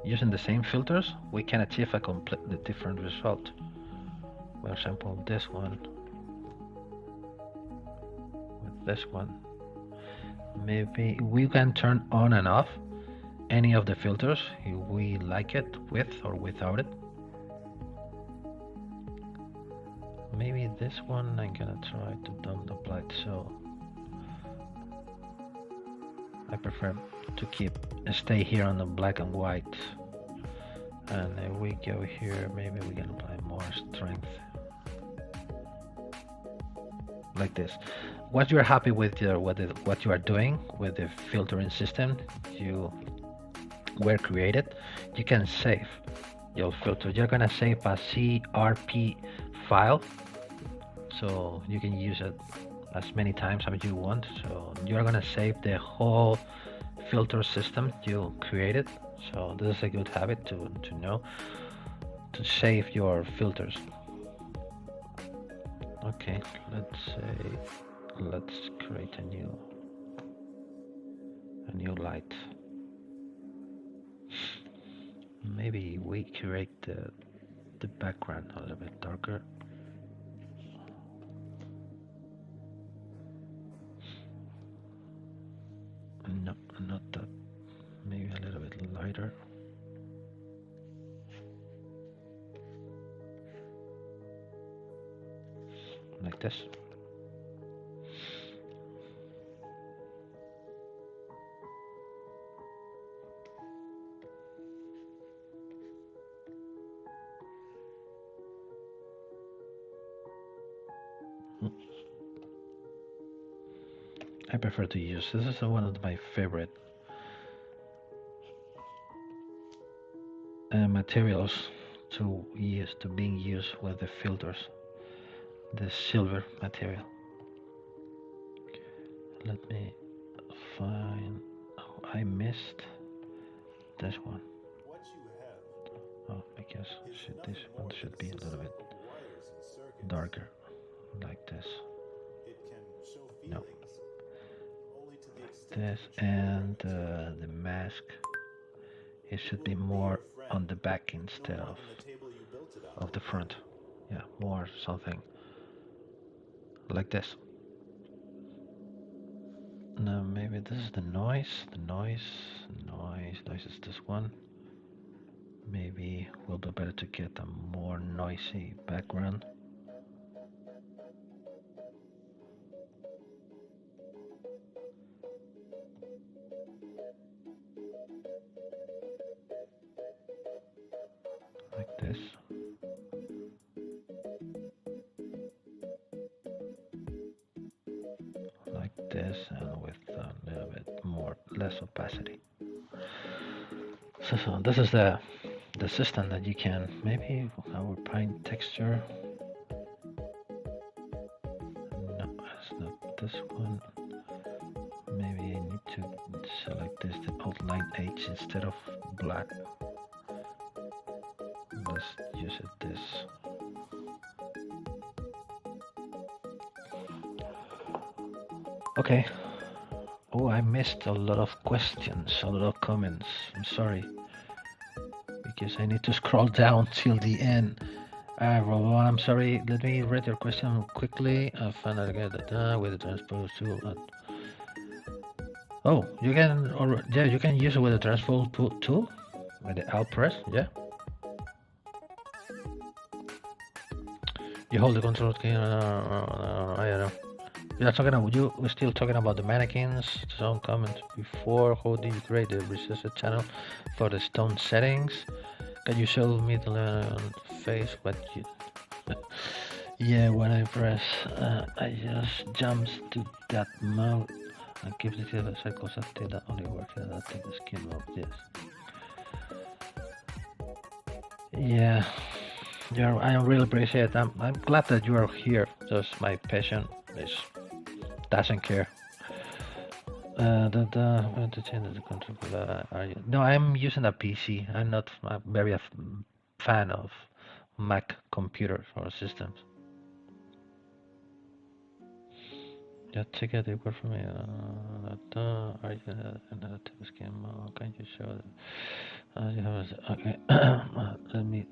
using the same filters we can achieve a completely different result. For example this one with this one, maybe we can turn on and off any of the filters if we like it, with or without it. Maybe this one I'm gonna try to dump the black, so I prefer to stay here on the black and white. And if we go here, maybe we can apply more strength like this. Once you're happy with what you are doing with the filtering system you were created, you can save your filter. You're gonna save a CRP file, so you can use it as many times as you want. So you're gonna save the whole filter system you created. So this is a good habit to know, to save your filters. Okay, let's create a new light. maybe we create the background a little bit darker. No, not that. Maybe a little bit lighter. Like this. I prefer to use, this is one of my favorite materials to being used with the filters, the silver material. Let me find, oh, I missed this one. Oh, because this one should be a little bit darker, like this. No. This, and the mask, it should be more on the back instead of the front. Yeah, more something like this. Now maybe this is the noise. Noise is this one. Maybe we'll do better to get a more noisy background. Like this. Like this, and with a little bit less opacity. So this is the system that you can, maybe our paint texture. No, it's not this one. Maybe I need to select this, the outline H instead of black. Let's use it this. Okay. Oh, I missed a lot of questions, a lot of comments. I'm sorry. Because I need to scroll down till the end. Rowan, I'm sorry. Let me read your question quickly. I found out again with the transpose tool. Oh, you can, or yeah, you can use it with the transpose tool, with the Alt press, yeah. You hold the control key. I don't know. We're still talking about the mannequins. Some comments before. How do you create the recessed channel for the stone settings? Can you show me the face what you? Yeah, when I press, I just jumps to that mode and keeps the circles active. That only works at the skin mode. Yes. Yeah. I really appreciate it. I'm glad that you are here. Just my patient doesn't care. To change the control. No, I'm using a PC. I'm not very a fan of Mac computers or systems. Just check out the work for me. Are you another scheme? Can you show that? You have okay. Let me.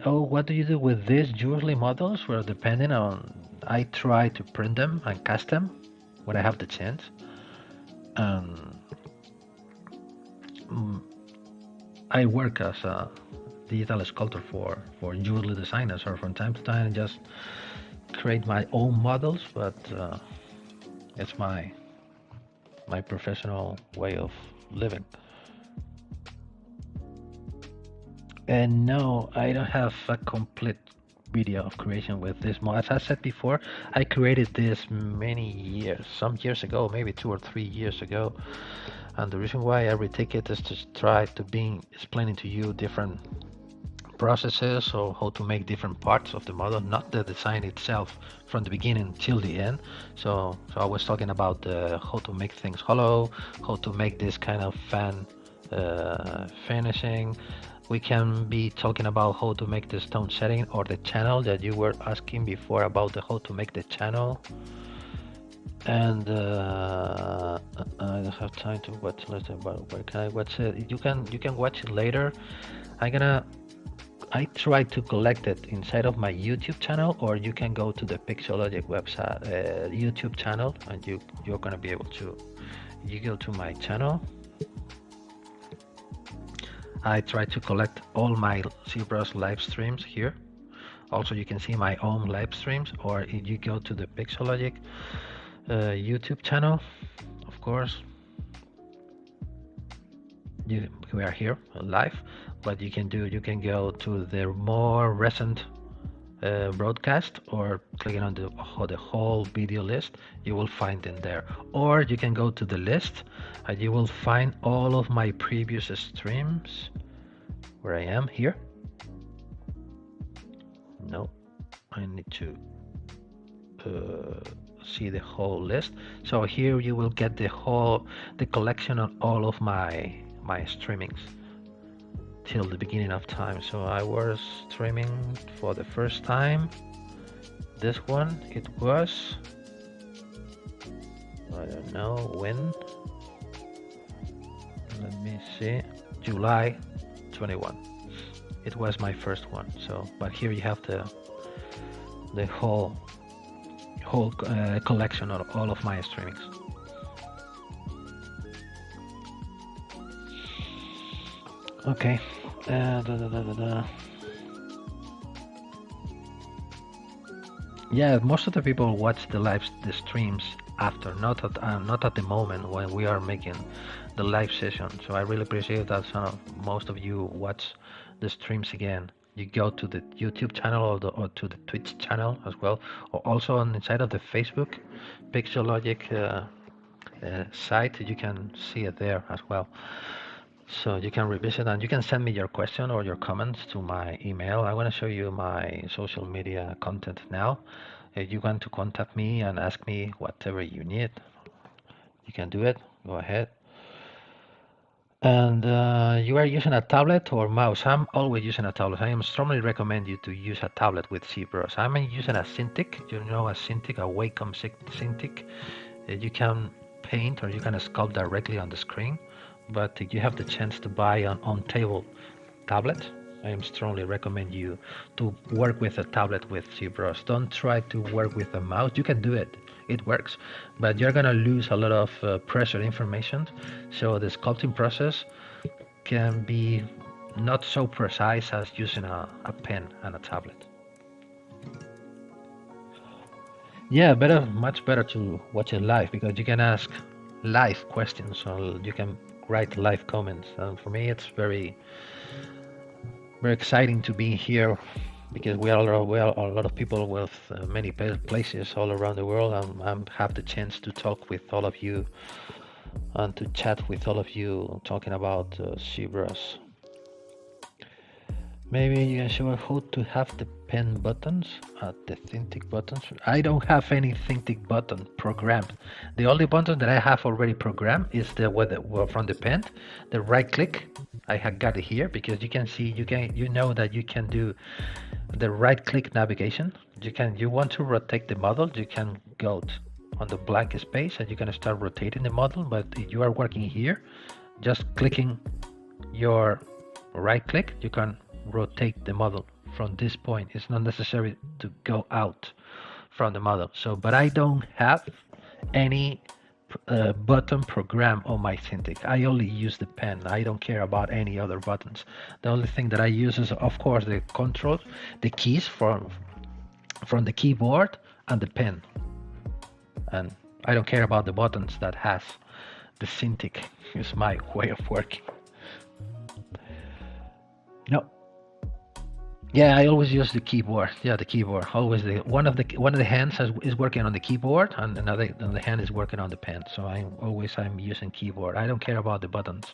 Oh, what do you do with these usually models? Well, depending on, I try to print them and cast them when I have the chance. I work as a digital sculptor for usually designers, or from time to time just create my own models, but it's my professional way of living. And no, I don't have a complete video of creation with this mod. As I said before, I created this some years ago, maybe 2 or 3 years ago. And the reason why I retake it is to try to be explaining to you different processes or how to make different parts of the model, not the design itself from the beginning till the end. So I was talking about how to make things hollow, how to make this kind of fan finishing. We can be talking about how to make the stone setting or the channel that you were asking before about how to make the channel. And I don't have time to watch. Let's say, where can I watch it? You can watch it later. I try to collect it inside of my YouTube channel, or you can go to the Pixologic website, YouTube channel, and you're gonna be able to. You go to my channel. I try to collect all my ZBrush live streams here. Also, you can see my own live streams, or if you go to the Pixologic YouTube channel, of course, we are here live, but you can go to the more recent broadcast, or clicking on the whole video list. You will find them there, or you can go to the list and you will find all of my previous streams where I am here. No, I need to see the whole list. So here you will get the collection of all of my streamings till the beginning of time. So I was streaming for the first time. This one, it was, I don't know when. Let me see, July 21. It was my first one. So, but here you have the whole collection of all of my streamings. Okay. Yeah, most of the people watch the streams after, not at the moment when we are making the live session. So I really appreciate that most of you watch the streams again. You go to the YouTube channel or to the Twitch channel as well, or also on inside of the Facebook Pixologic site. You can see it there as well. So you can revisit, and you can send me your question or your comments to my email. I want to show you my social media content now. If you want to contact me and ask me whatever you need, you can do it. Go ahead. And you are using a tablet or mouse. I'm always using a tablet. I strongly recommend you to use a tablet with ZBrush. I'm using a Cintiq. You know, a Cintiq, a Wacom Cintiq. You can paint or you can sculpt directly on the screen. But if you have the chance to buy an on-table tablet, I strongly recommend you to work with a tablet with ZBrush. Don't try to work with a mouse. You can do it. It works, but you're gonna lose a lot of pressure information. So the sculpting process can be not so precise as using a pen and a tablet. Yeah, much better to watch it live, because you can ask live questions, or you can write live comments. And for me, it's very exciting to be here, because we are a lot of people with many places all around the world, and have the chance to talk with all of you and to chat with all of you, talking about ZBrush. Maybe you can show how to have the pen buttons, the Cintiq buttons. I don't have any Cintiq button programmed. The only button that I have already programmed is from the pen, the right click. I have got it here, because you can see, you know that you can do the right click navigation. You want to rotate the model, you can go on the blank space and you can start rotating the model. But if you are working here, just clicking your right click, you can rotate the model from this point. It's not necessary to go out from the model. So, but I don't have any button program on my Cintiq. I only use the pen. I don't care about any other buttons. The only thing that I use is, of course, the controls, the keys from the keyboard and the pen. And I don't care about the buttons that has the Cintiq. It's my way of working. No. Yeah, I always use the keyboard. Yeah, the keyboard. Always one of the hands is working on the keyboard, and another hand is working on the pen. So I'm using keyboard. I don't care about the buttons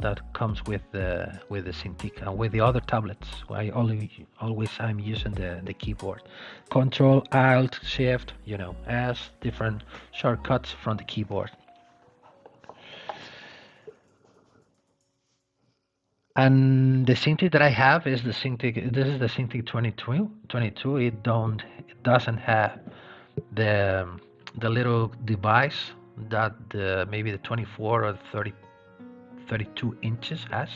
that comes with the Cintiq and with the other tablets. I'm using the keyboard. Control, Alt, Shift, as different shortcuts from the keyboard. And the Cintiq that I have is this is the Cintiq 22. It doesn't have the the little device that maybe the 24 or 32 inches has.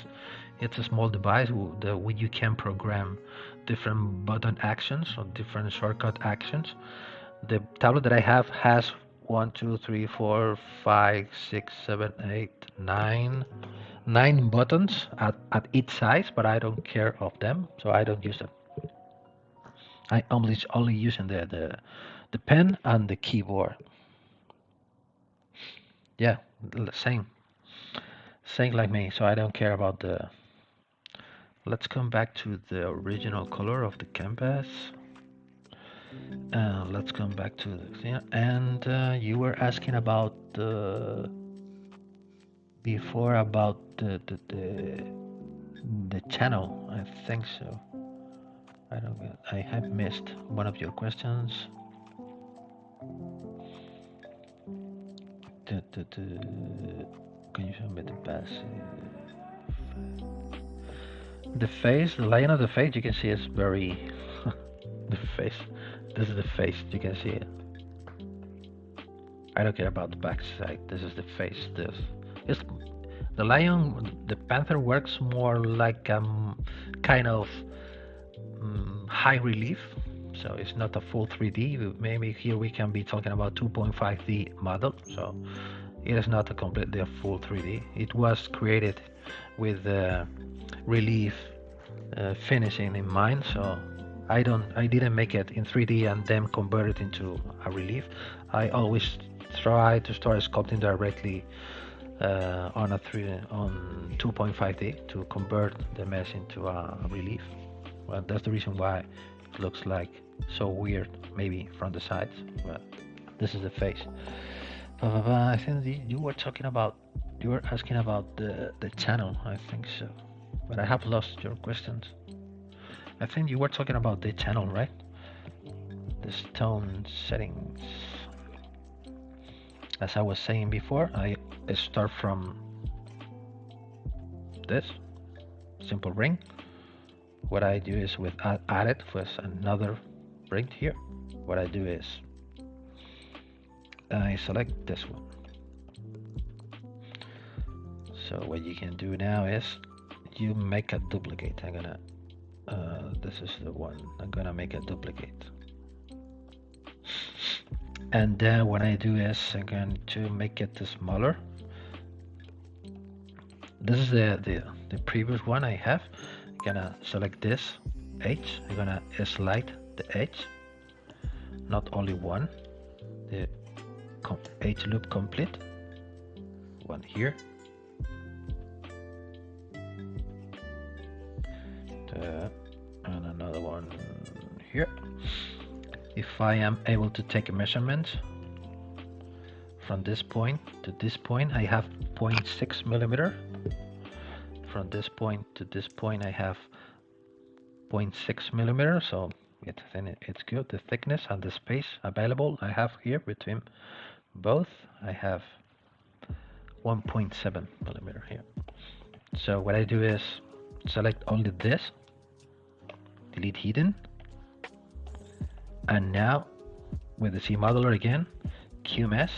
It's a small device where you can program different button actions or different shortcut actions. The tablet that I have has 1, 2, 3, 4, 5, 6, 7, 8, 9 buttons at each size, but I don't care of them, so I don't use them. I only using the pen and the keyboard. Yeah, same like me. So I don't care about the. Let's come back to the original color of the canvas. Let's come back to the and you were asking about before about the channel. I think so. I have missed one of your questions. Can you show me the passive? The face, the line of the face, you can see it's very the face. This is the face, you can see it. I don't care about the back side. This is the face. This is the lion. The panther works more like kind of high relief, so it's not a full 3D. Maybe here we can be talking about 2.5D model. So it is not a completely a full 3D. It was created with relief finishing in mind. So I didn't make it in 3D and then convert it into a relief. I always try to start sculpting directly on 2.5D to convert the mesh into a relief. Well, that's the reason why it looks like so weird, maybe from the sides. But this is the face. I think you were talking about, you were asking about the channel. I think so, but I have lost your questions. I think you were talking about the channel, right? The stone settings. As I was saying before, I start from this simple ring. What I do is with add it with another ring here. What I do is I select this one. So what you can do now is you make a duplicate. I'm gonna this is the one. I'm gonna make a duplicate. And then what I do is I'm going to make it smaller. This is the previous one I have. I'm gonna select this edge. I'm gonna slide the edge, not only one. The edge loop complete. One here. And another one here. If I am able to take a measurement from this point to this point, I have 0.6 millimeter. From this point to this point, I have 0.6 millimeter. So it's good. The thickness and the space available I have here between both, I have 1.7 millimeter here. So what I do is select only this, delete hidden. And now with the C modeler again, QMS,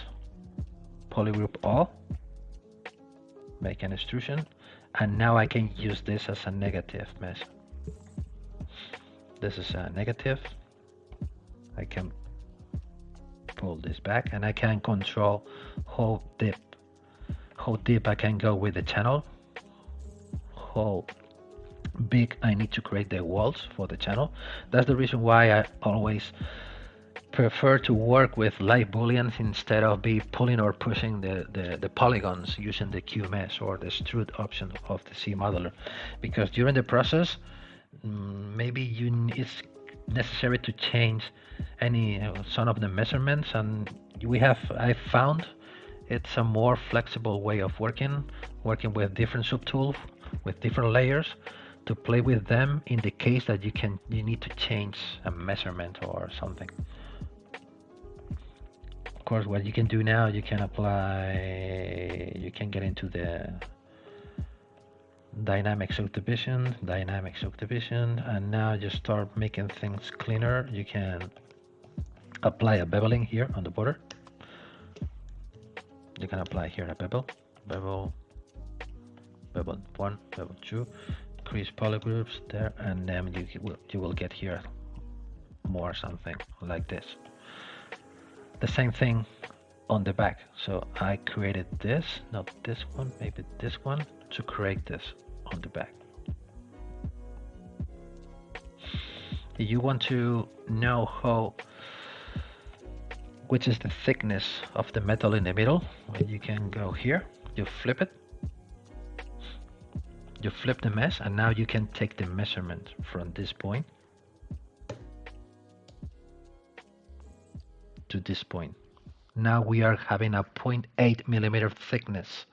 polygroup all, make an extrusion, and now I can use this as a negative mesh. This is a negative. I can pull this back and I can control how deep I can go with the channel, how big I need to create the walls for the channel. That's the reason why I always prefer to work with live booleans instead of be pulling or pushing the polygons using the QMesh or the extrude option of the C modeler, because during the process maybe it's necessary to change some of the measurements, and I found it's a more flexible way of working with different subtools with different layers to play with them in the case that you need to change a measurement or something. Of course, what you can do now, you can get into the dynamic subdivision, and now just start making things cleaner. You can apply a beveling here on the border. You can apply here a bevel, bevel, bevel 1, bevel 2, increase polygroups there, and then you will get here more something like this. The same thing on the back. So I created this, not this one, maybe this one, to create this on the back. If you want to know which is the thickness of the metal in the middle, you can go here, you flip it, you flip the mesh, and now you can take the measurement from this point to this point. Now we are having a 0.8 millimeter thickness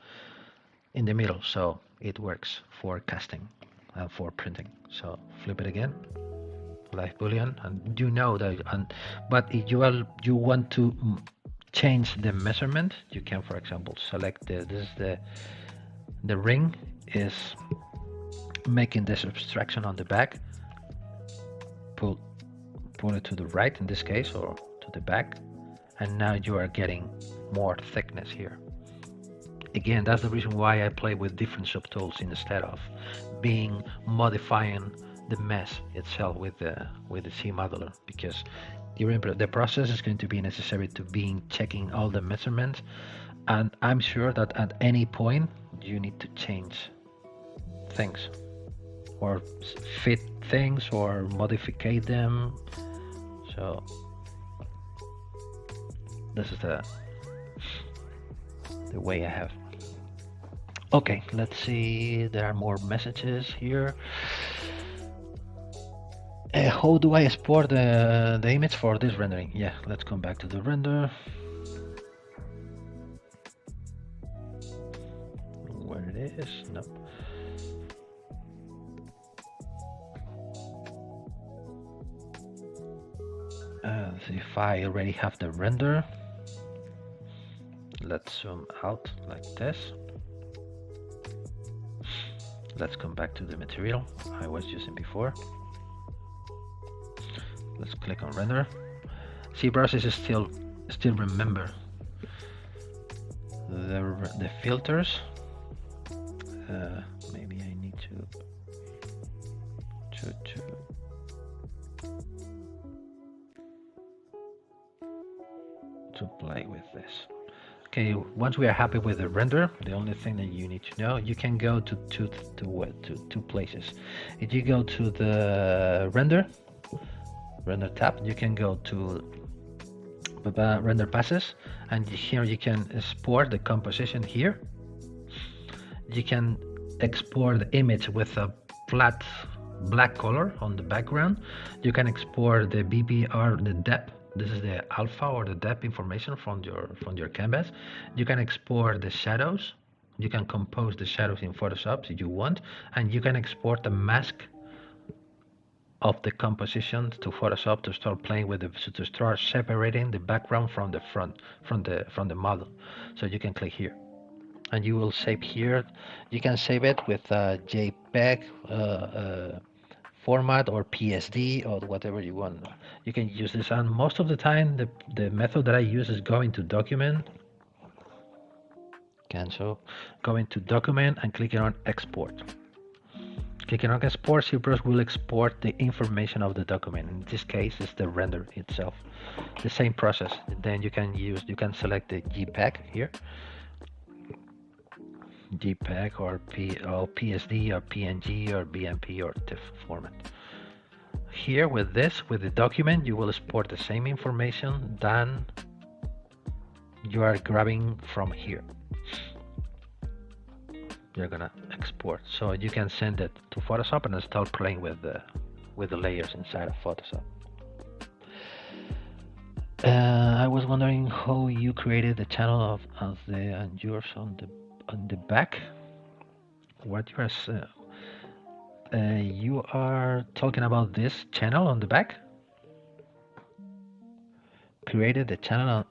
in the middle, so it works for casting and for printing. So flip it again, like Boolean, and you know that. But if you want to change the measurement, you can, for example, select this is the ring is making this abstraction on the back. Pull it to the right in this case, or to the back, and now you are getting more thickness here. Again, that's the reason why I play with different subtools instead of modifying the mesh itself with the C modeler, because the process is going to be necessary to checking all the measurements, and I'm sure that at any point you need to change things or fit things or modify them. So this is the way I have. Okay, let's see, there are more messages here. How do I export the image for this rendering? Yeah, let's come back to the render. Where it is? Nope. See if I already have the render. Let's zoom out like this. Let's come back to the material I was using before. Let's click on render. ZBrush is still remember the filters. Maybe I need to play with this. Okay, once we are happy with the render, the only thing that you need to know, you can go to two places. If you go to the render tab, you can go to render passes, and here you can export the composition here. You can export the image with a flat black color on the background. You can export the Bpr, the depth. This is the alpha or the depth information from your canvas. You can export the shadows. You can compose the shadows in Photoshop if you want, and you can export the mask of the composition to Photoshop to start playing with to start separating the background from the front, from the model. So you can click here, and you will save here. You can save it with a JPEG format or PSD or whatever you want. You can use this, and most of the time the method that I use is going to document, cancel, going to document and clicking on export. Clicking on export, ZBrush will export the information of the document. In this case, it's the render itself. The same process. Then you can select the JPEG here, JPEG or PSD or PNG or BMP or TIFF format. Here with the document, you will export the same information than you are grabbing from here. You're gonna export, so you can send it to Photoshop and start playing with the layers inside of Photoshop. I was wondering how you created the channel of the yours on the back. What you are talking about this channel on the back? Created the channel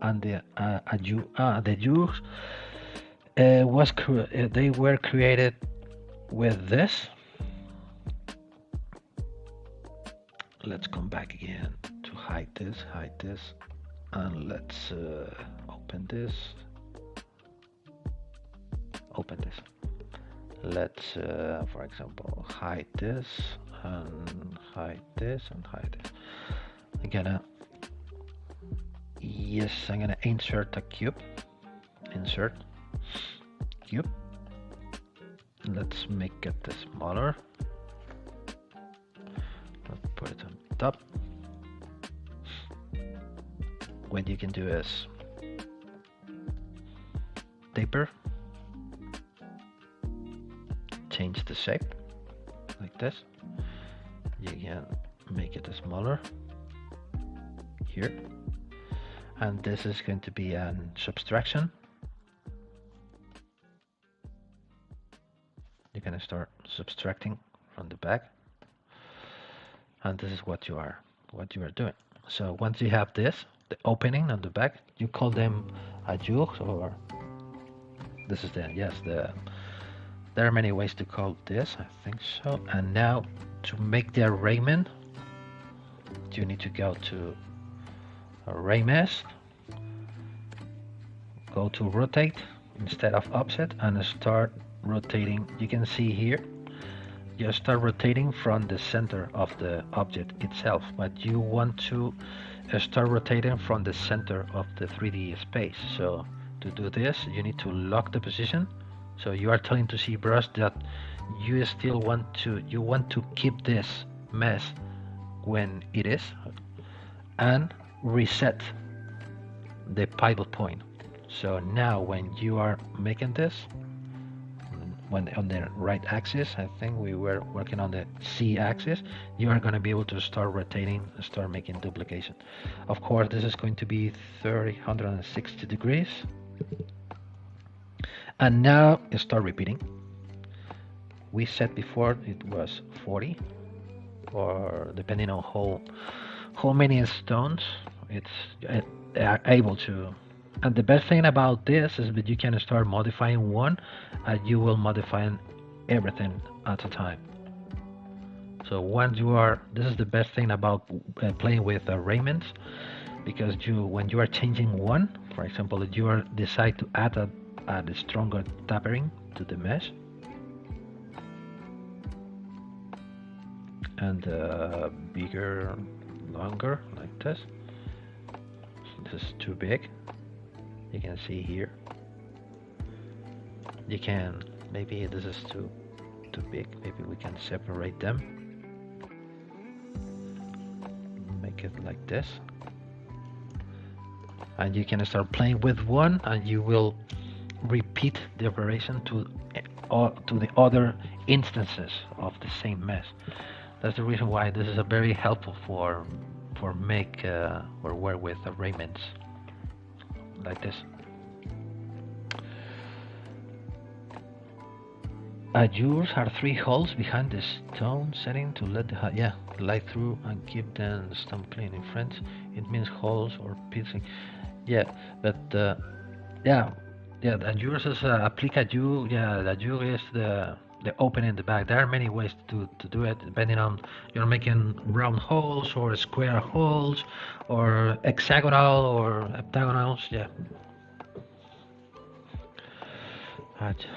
on the yours. They were created with this. Let's come back again to hide this, and let's open this. open this. Let's, for example, hide this and hide this and hide this. I'm gonna insert a cube. Insert cube. Let's make it smaller. Let's put it on top. What you can do is taper, change the shape like this. You can make it smaller here, and this is going to be an subtraction. You're going to start subtracting from the back, and this is what you are doing. So once you have this, the opening on the back, you call them ajours, or this is there are many ways to call this, I think so. And now to make the arrayment, you need to go to array mask, go to rotate instead of offset, and start rotating. You can see here, you start rotating from the center of the object itself, but you want to start rotating from the center of the 3D space. So to do this, you need to lock the position. So you are telling to ZBrush that you still want to keep this mesh when it is, and reset the pivot point. So now when you are making this, when on the right axis, I think we were working on the C axis, you are going to be able to start rotating and start making duplication. Of course, this is going to be 360 degrees. And now start repeating. We said before it was 40, or depending on how many stones they are able to. And the best thing about this is that you can start modifying one, and you will modify everything at a time. So once you are, this is the best thing about playing with arrayments, because when you are changing one, for example, if you decide to add a stronger tapering to the mesh, and bigger, longer, like this. This is too big. You can see here. You can, maybe this is too big. Maybe we can separate them. Make it like this. And you can start playing with one, and you will repeat the operation to the other instances of the same mesh. That's the reason why this is a very helpful for make or work with arrayments like this. Ajours are 3 holes behind the stone setting to let the light through and keep the stone clean. In French, it means holes or pits. Yeah, but the ajours is applique ajour. Yeah, the ajour is the opening in the back. There are many ways to do it, depending on you're making round holes or square holes or hexagonal or heptagonals. Yeah.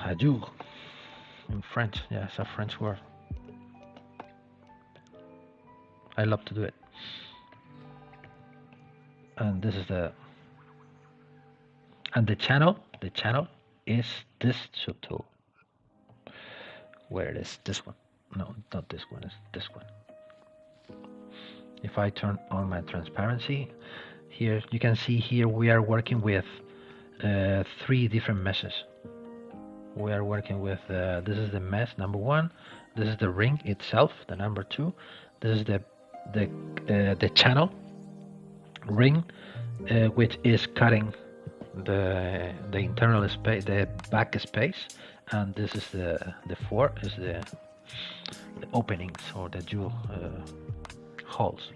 Ajour in French. Yeah, it's a French word. I love to do it. And this is the channel. The channel is this subtool. Where it is? This one. No, not this one. It's this one. If I turn on my transparency, here you can see here we are working with 3 different meshes. We are working with this is the mesh number 1. This is the ring itself, the number 2. This is the channel ring, which is cutting the internal space, the back space, and this is the 4 is the openings or the jewel holes.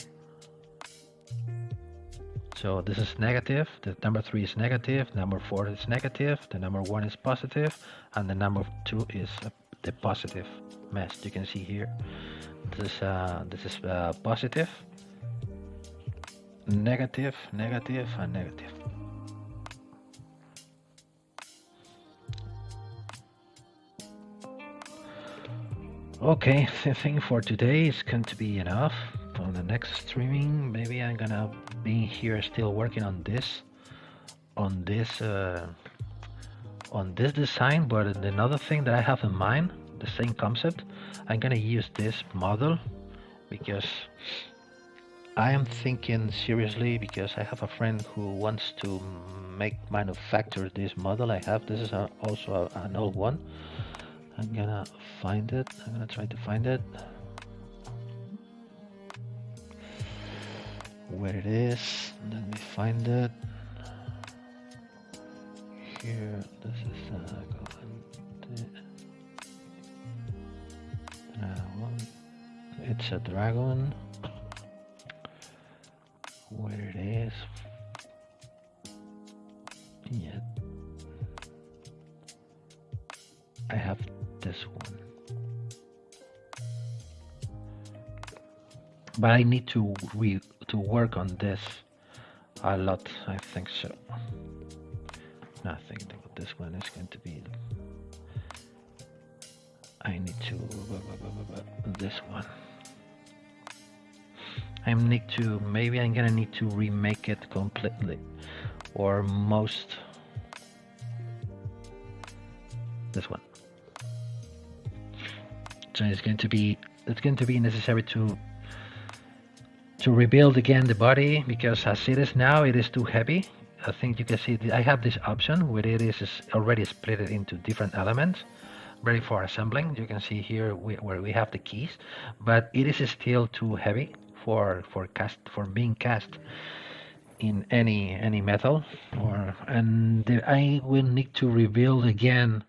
So this is negative, the number 3 is negative, number 4 is negative, the number 1 is positive, and the number 2 is the positive mesh. You can see here, this is positive, negative, negative, and negative. Okay, I think for today is going to be enough. On the next streaming, maybe I'm gonna be here still working on this, on this, uh, on this design. But another thing that I have in mind, the same concept, I'm gonna use this model because I am thinking seriously because I have a friend who wants to manufacture this model I have. This is also an old one. I'm gonna find it. I'm gonna try to find it. Where it is. Let me find it. Here. This is it's a dragon. Where it is. Yeah. I have this one. But I need to work on this a lot, I think so. I think this one is going to be. I need to this one. Maybe I'm gonna need to remake it completely, or most. This one. So it's going to be necessary to rebuild again the body, because as it is now, it is too heavy. I think you can see I have this option where it is already split it into different elements, ready for assembling. You can see here where we have the keys, but it is still too heavy for being cast in any metal. I will need to rebuild again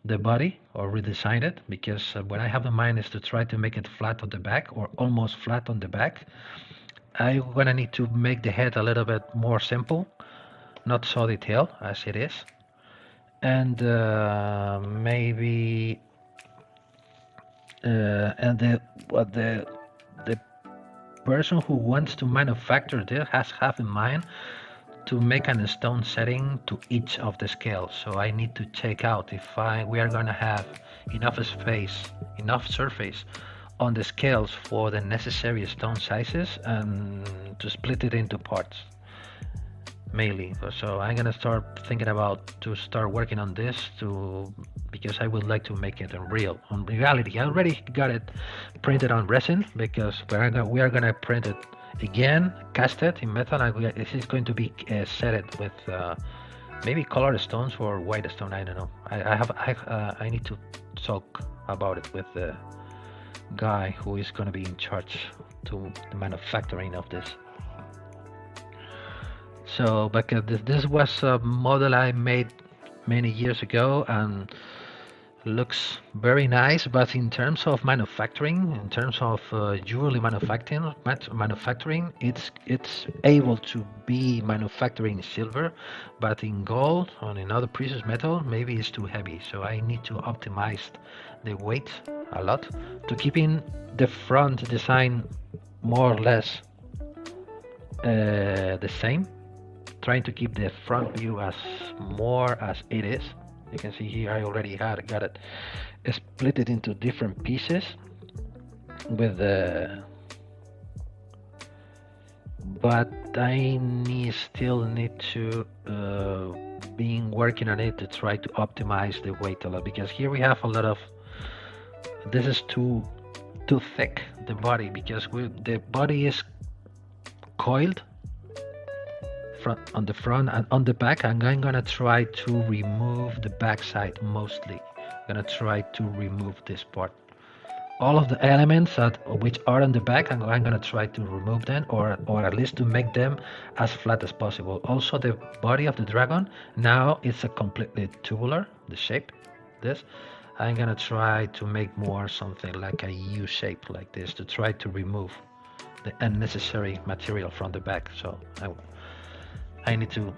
the body or redesign it, because what I have in mind is to try to make it flat on the back or almost flat on the back. I'm gonna need to make the head a little bit more simple, not so detailed as it is, and maybe and the person who wants to manufacture this has have in mind to make a stone setting to each of the scales. So I need to check out if we are going to have enough space, enough surface on the scales for the necessary stone sizes, and to split it into parts mainly. So I'm gonna start thinking about to start working on this because I would like to make it on reality. I already got it printed on resin, because we are gonna print it again, cast it in metal, and this is going to be set it with maybe colored stones or white stone. I don't know. I need to talk about it with the guy who is going to be in charge to the manufacturing of this. So, but this was a model I made many years ago and looks very nice. But in terms of manufacturing, in terms of jewelry manufacturing, it's able to be manufacturing silver, but in gold or in other precious metal, maybe it's too heavy. So I need to optimize the weight a lot to keeping the front design more or less the same, trying to keep the front view as more as it is. You can see here I already got it split it into different pieces with but I still need to be working on it to try to optimize the weight a lot, because here we have a lot of this is too thick, the body, because the body is coiled on the front and on the back, and I'm gonna try to remove the back side mostly. I'm gonna try to remove this part. All of the elements which are on the back, I'm gonna try to remove them, or at least to make them as flat as possible. Also, the body of the dragon, now it's a completely tubular, the shape, this. I'm gonna try to make more something like a U shape like this, to try to remove the unnecessary material from the back. So I need to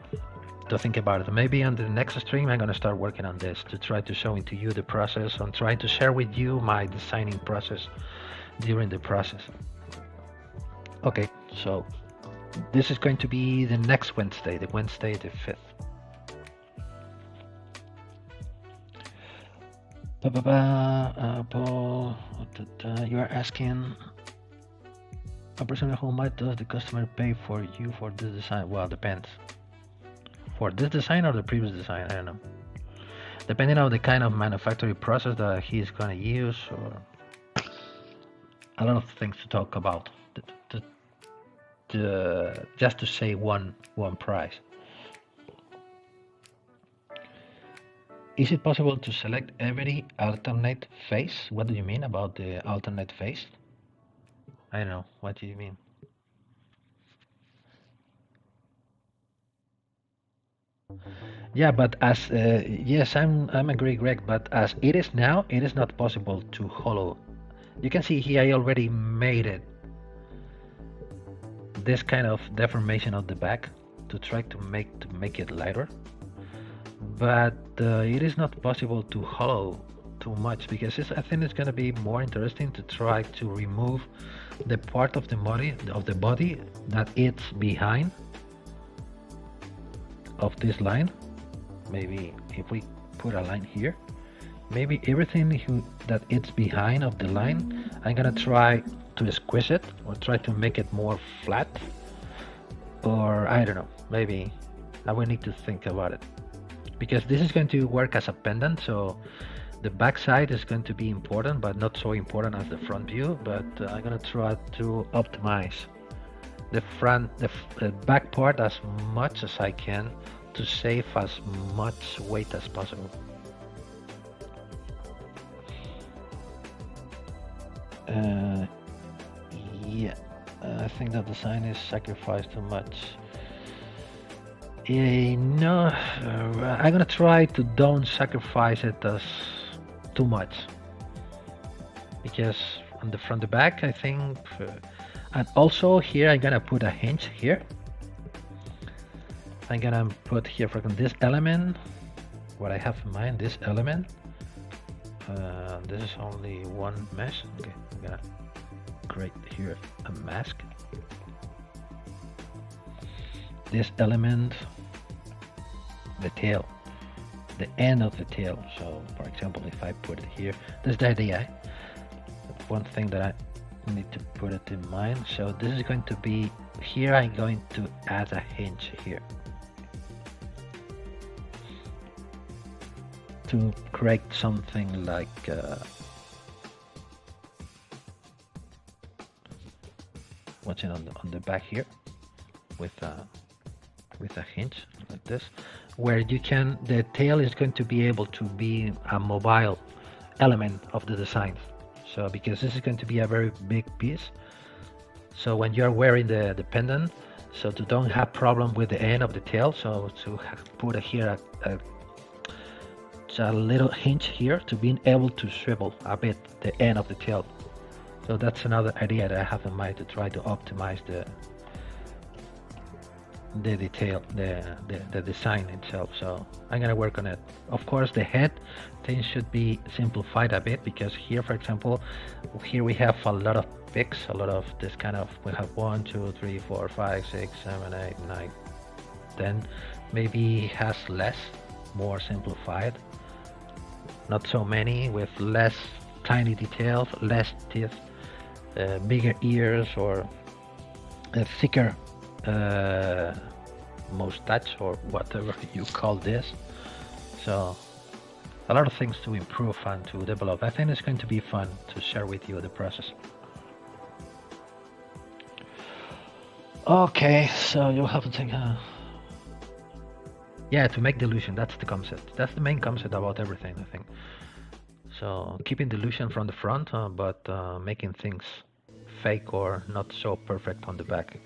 think about it. Maybe on the next stream I'm gonna start working on this to try to show to you the process and try to share with you my designing process during the process. Okay, so this is going to be the next Wednesday, the Wednesday the 5th. Paul, you are asking a person how much does the customer pay for you for this design? Well, depends. For this design or the previous design, I don't know. Depending on the kind of manufacturing process that he's gonna use, or a lot of things to talk about. Just to say one price. Is it possible to select every alternate face? What do you mean about the alternate face? I don't know. What do you mean? Yeah, but as yes, I'm agree, Greg. But as it is now, it is not possible to hollow. You can see here I already made it. This kind of deformation of the back to try to make it lighter. But it is not possible to hollow too much because I think it's going to be more interesting to try to remove the part of the body that it's behind of this line. Maybe if we put a line here, maybe everything that it's behind of the line, I'm gonna try to squeeze it or try to make it more flat, or I don't know, maybe I will need to think about it, because this is going to work as a pendant, so the back side is going to be important, but not so important as the front view. But I'm gonna try to optimize the back part as much as I can to save as much weight as possible. Yeah, I think that design is sacrificed too much. No, I'm gonna try to don't sacrifice it as too much, because on the front, the back, I think, and also here I'm gonna put a hinge here. I'm gonna put here, for example, this element, what I have in mind, this element. This is only one mesh. Okay, I'm gonna create here a mask. This element, the tail, the end of the tail. So, for example, if I put it here, this is the idea. One thing that I need to put it in mind. So this is going to be here. I'm going to add a hinge here to create something like what's in on the back here with a hinge like this, where you can, the tail is going to be able to be a mobile element of the design. So because this is going to be a very big piece, so when you're wearing the pendant, so to don't have problem with the end of the tail, so to put here a little hinge here to being able to swivel a bit the end of the tail. So that's another idea that I have in mind to try to optimize the detail, the design itself. So I'm gonna work on it. Of course, the head thing should be simplified a bit, because here, for example, here we have a lot of picks, a lot of this kind of, we have 1, 2, 3, 4, 5, 6, 7, 8, 9, 10. Maybe it has less, more simplified, not so many, with less tiny details, less teeth, bigger ears, or a thicker mustache, or whatever you call this. So a lot of things to improve and to develop. I think it's going to be fun to share with you the process. Okay, so you'll have to take a... Yeah, to make the illusion, that's the concept. That's the main concept about everything, I think. So keeping the illusion from the front, but making things fake or not so perfect on the back.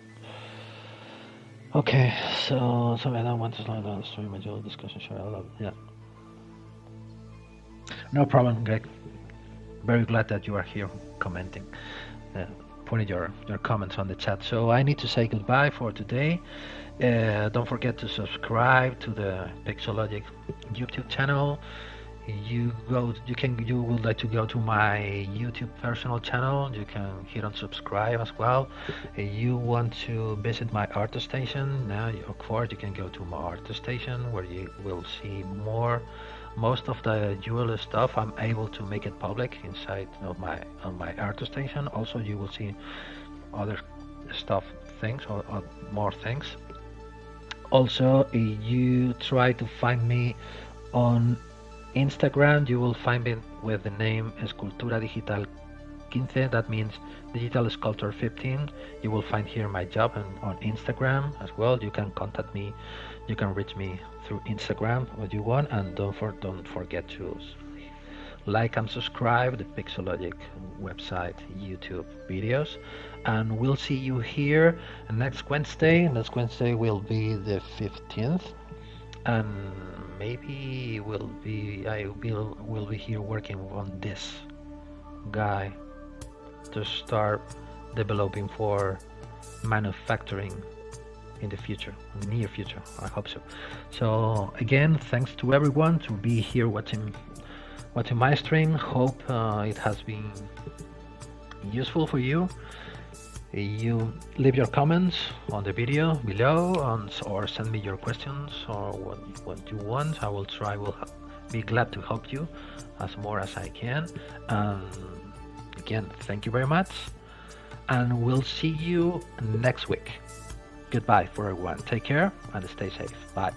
Okay, so I don't want to slide down the stream and do a discussion. Sure, I love it. Yeah. No problem, Greg. Very glad that you are here commenting, putting your comments on the chat. So I need to say goodbye for today. Don't forget to subscribe to the Pixologic YouTube channel. You would like to go to my YouTube personal channel, you can hit on subscribe as well. You want to visit my art station, now of course you can go to my art station, where you will see more Most of the UL stuff I'm able to make it public inside of my on my ArtStation. Also, you will see other stuff, things or more things. Also, if you try to find me on Instagram, you will find me with the name Escultura Digital 15. That means Digital Sculptor 15. You will find here my job on Instagram as well. You can contact me. You can reach me through Instagram if you want, and don't forget to like and subscribe the Pixologic website, YouTube videos, and we'll see you here next Wednesday. Next Wednesday will be the 15th, and maybe I will be here working on this guy to start developing for manufacturing in the future, near future. I hope so. So again, thanks to everyone to be here watching my stream. Hope it has been useful for you. You leave your comments on the video below, or send me your questions or what you want. I will be glad to help you as more as I can. Again, thank you very much, and we'll see you next week. Goodbye for everyone. Take care and stay safe. Bye.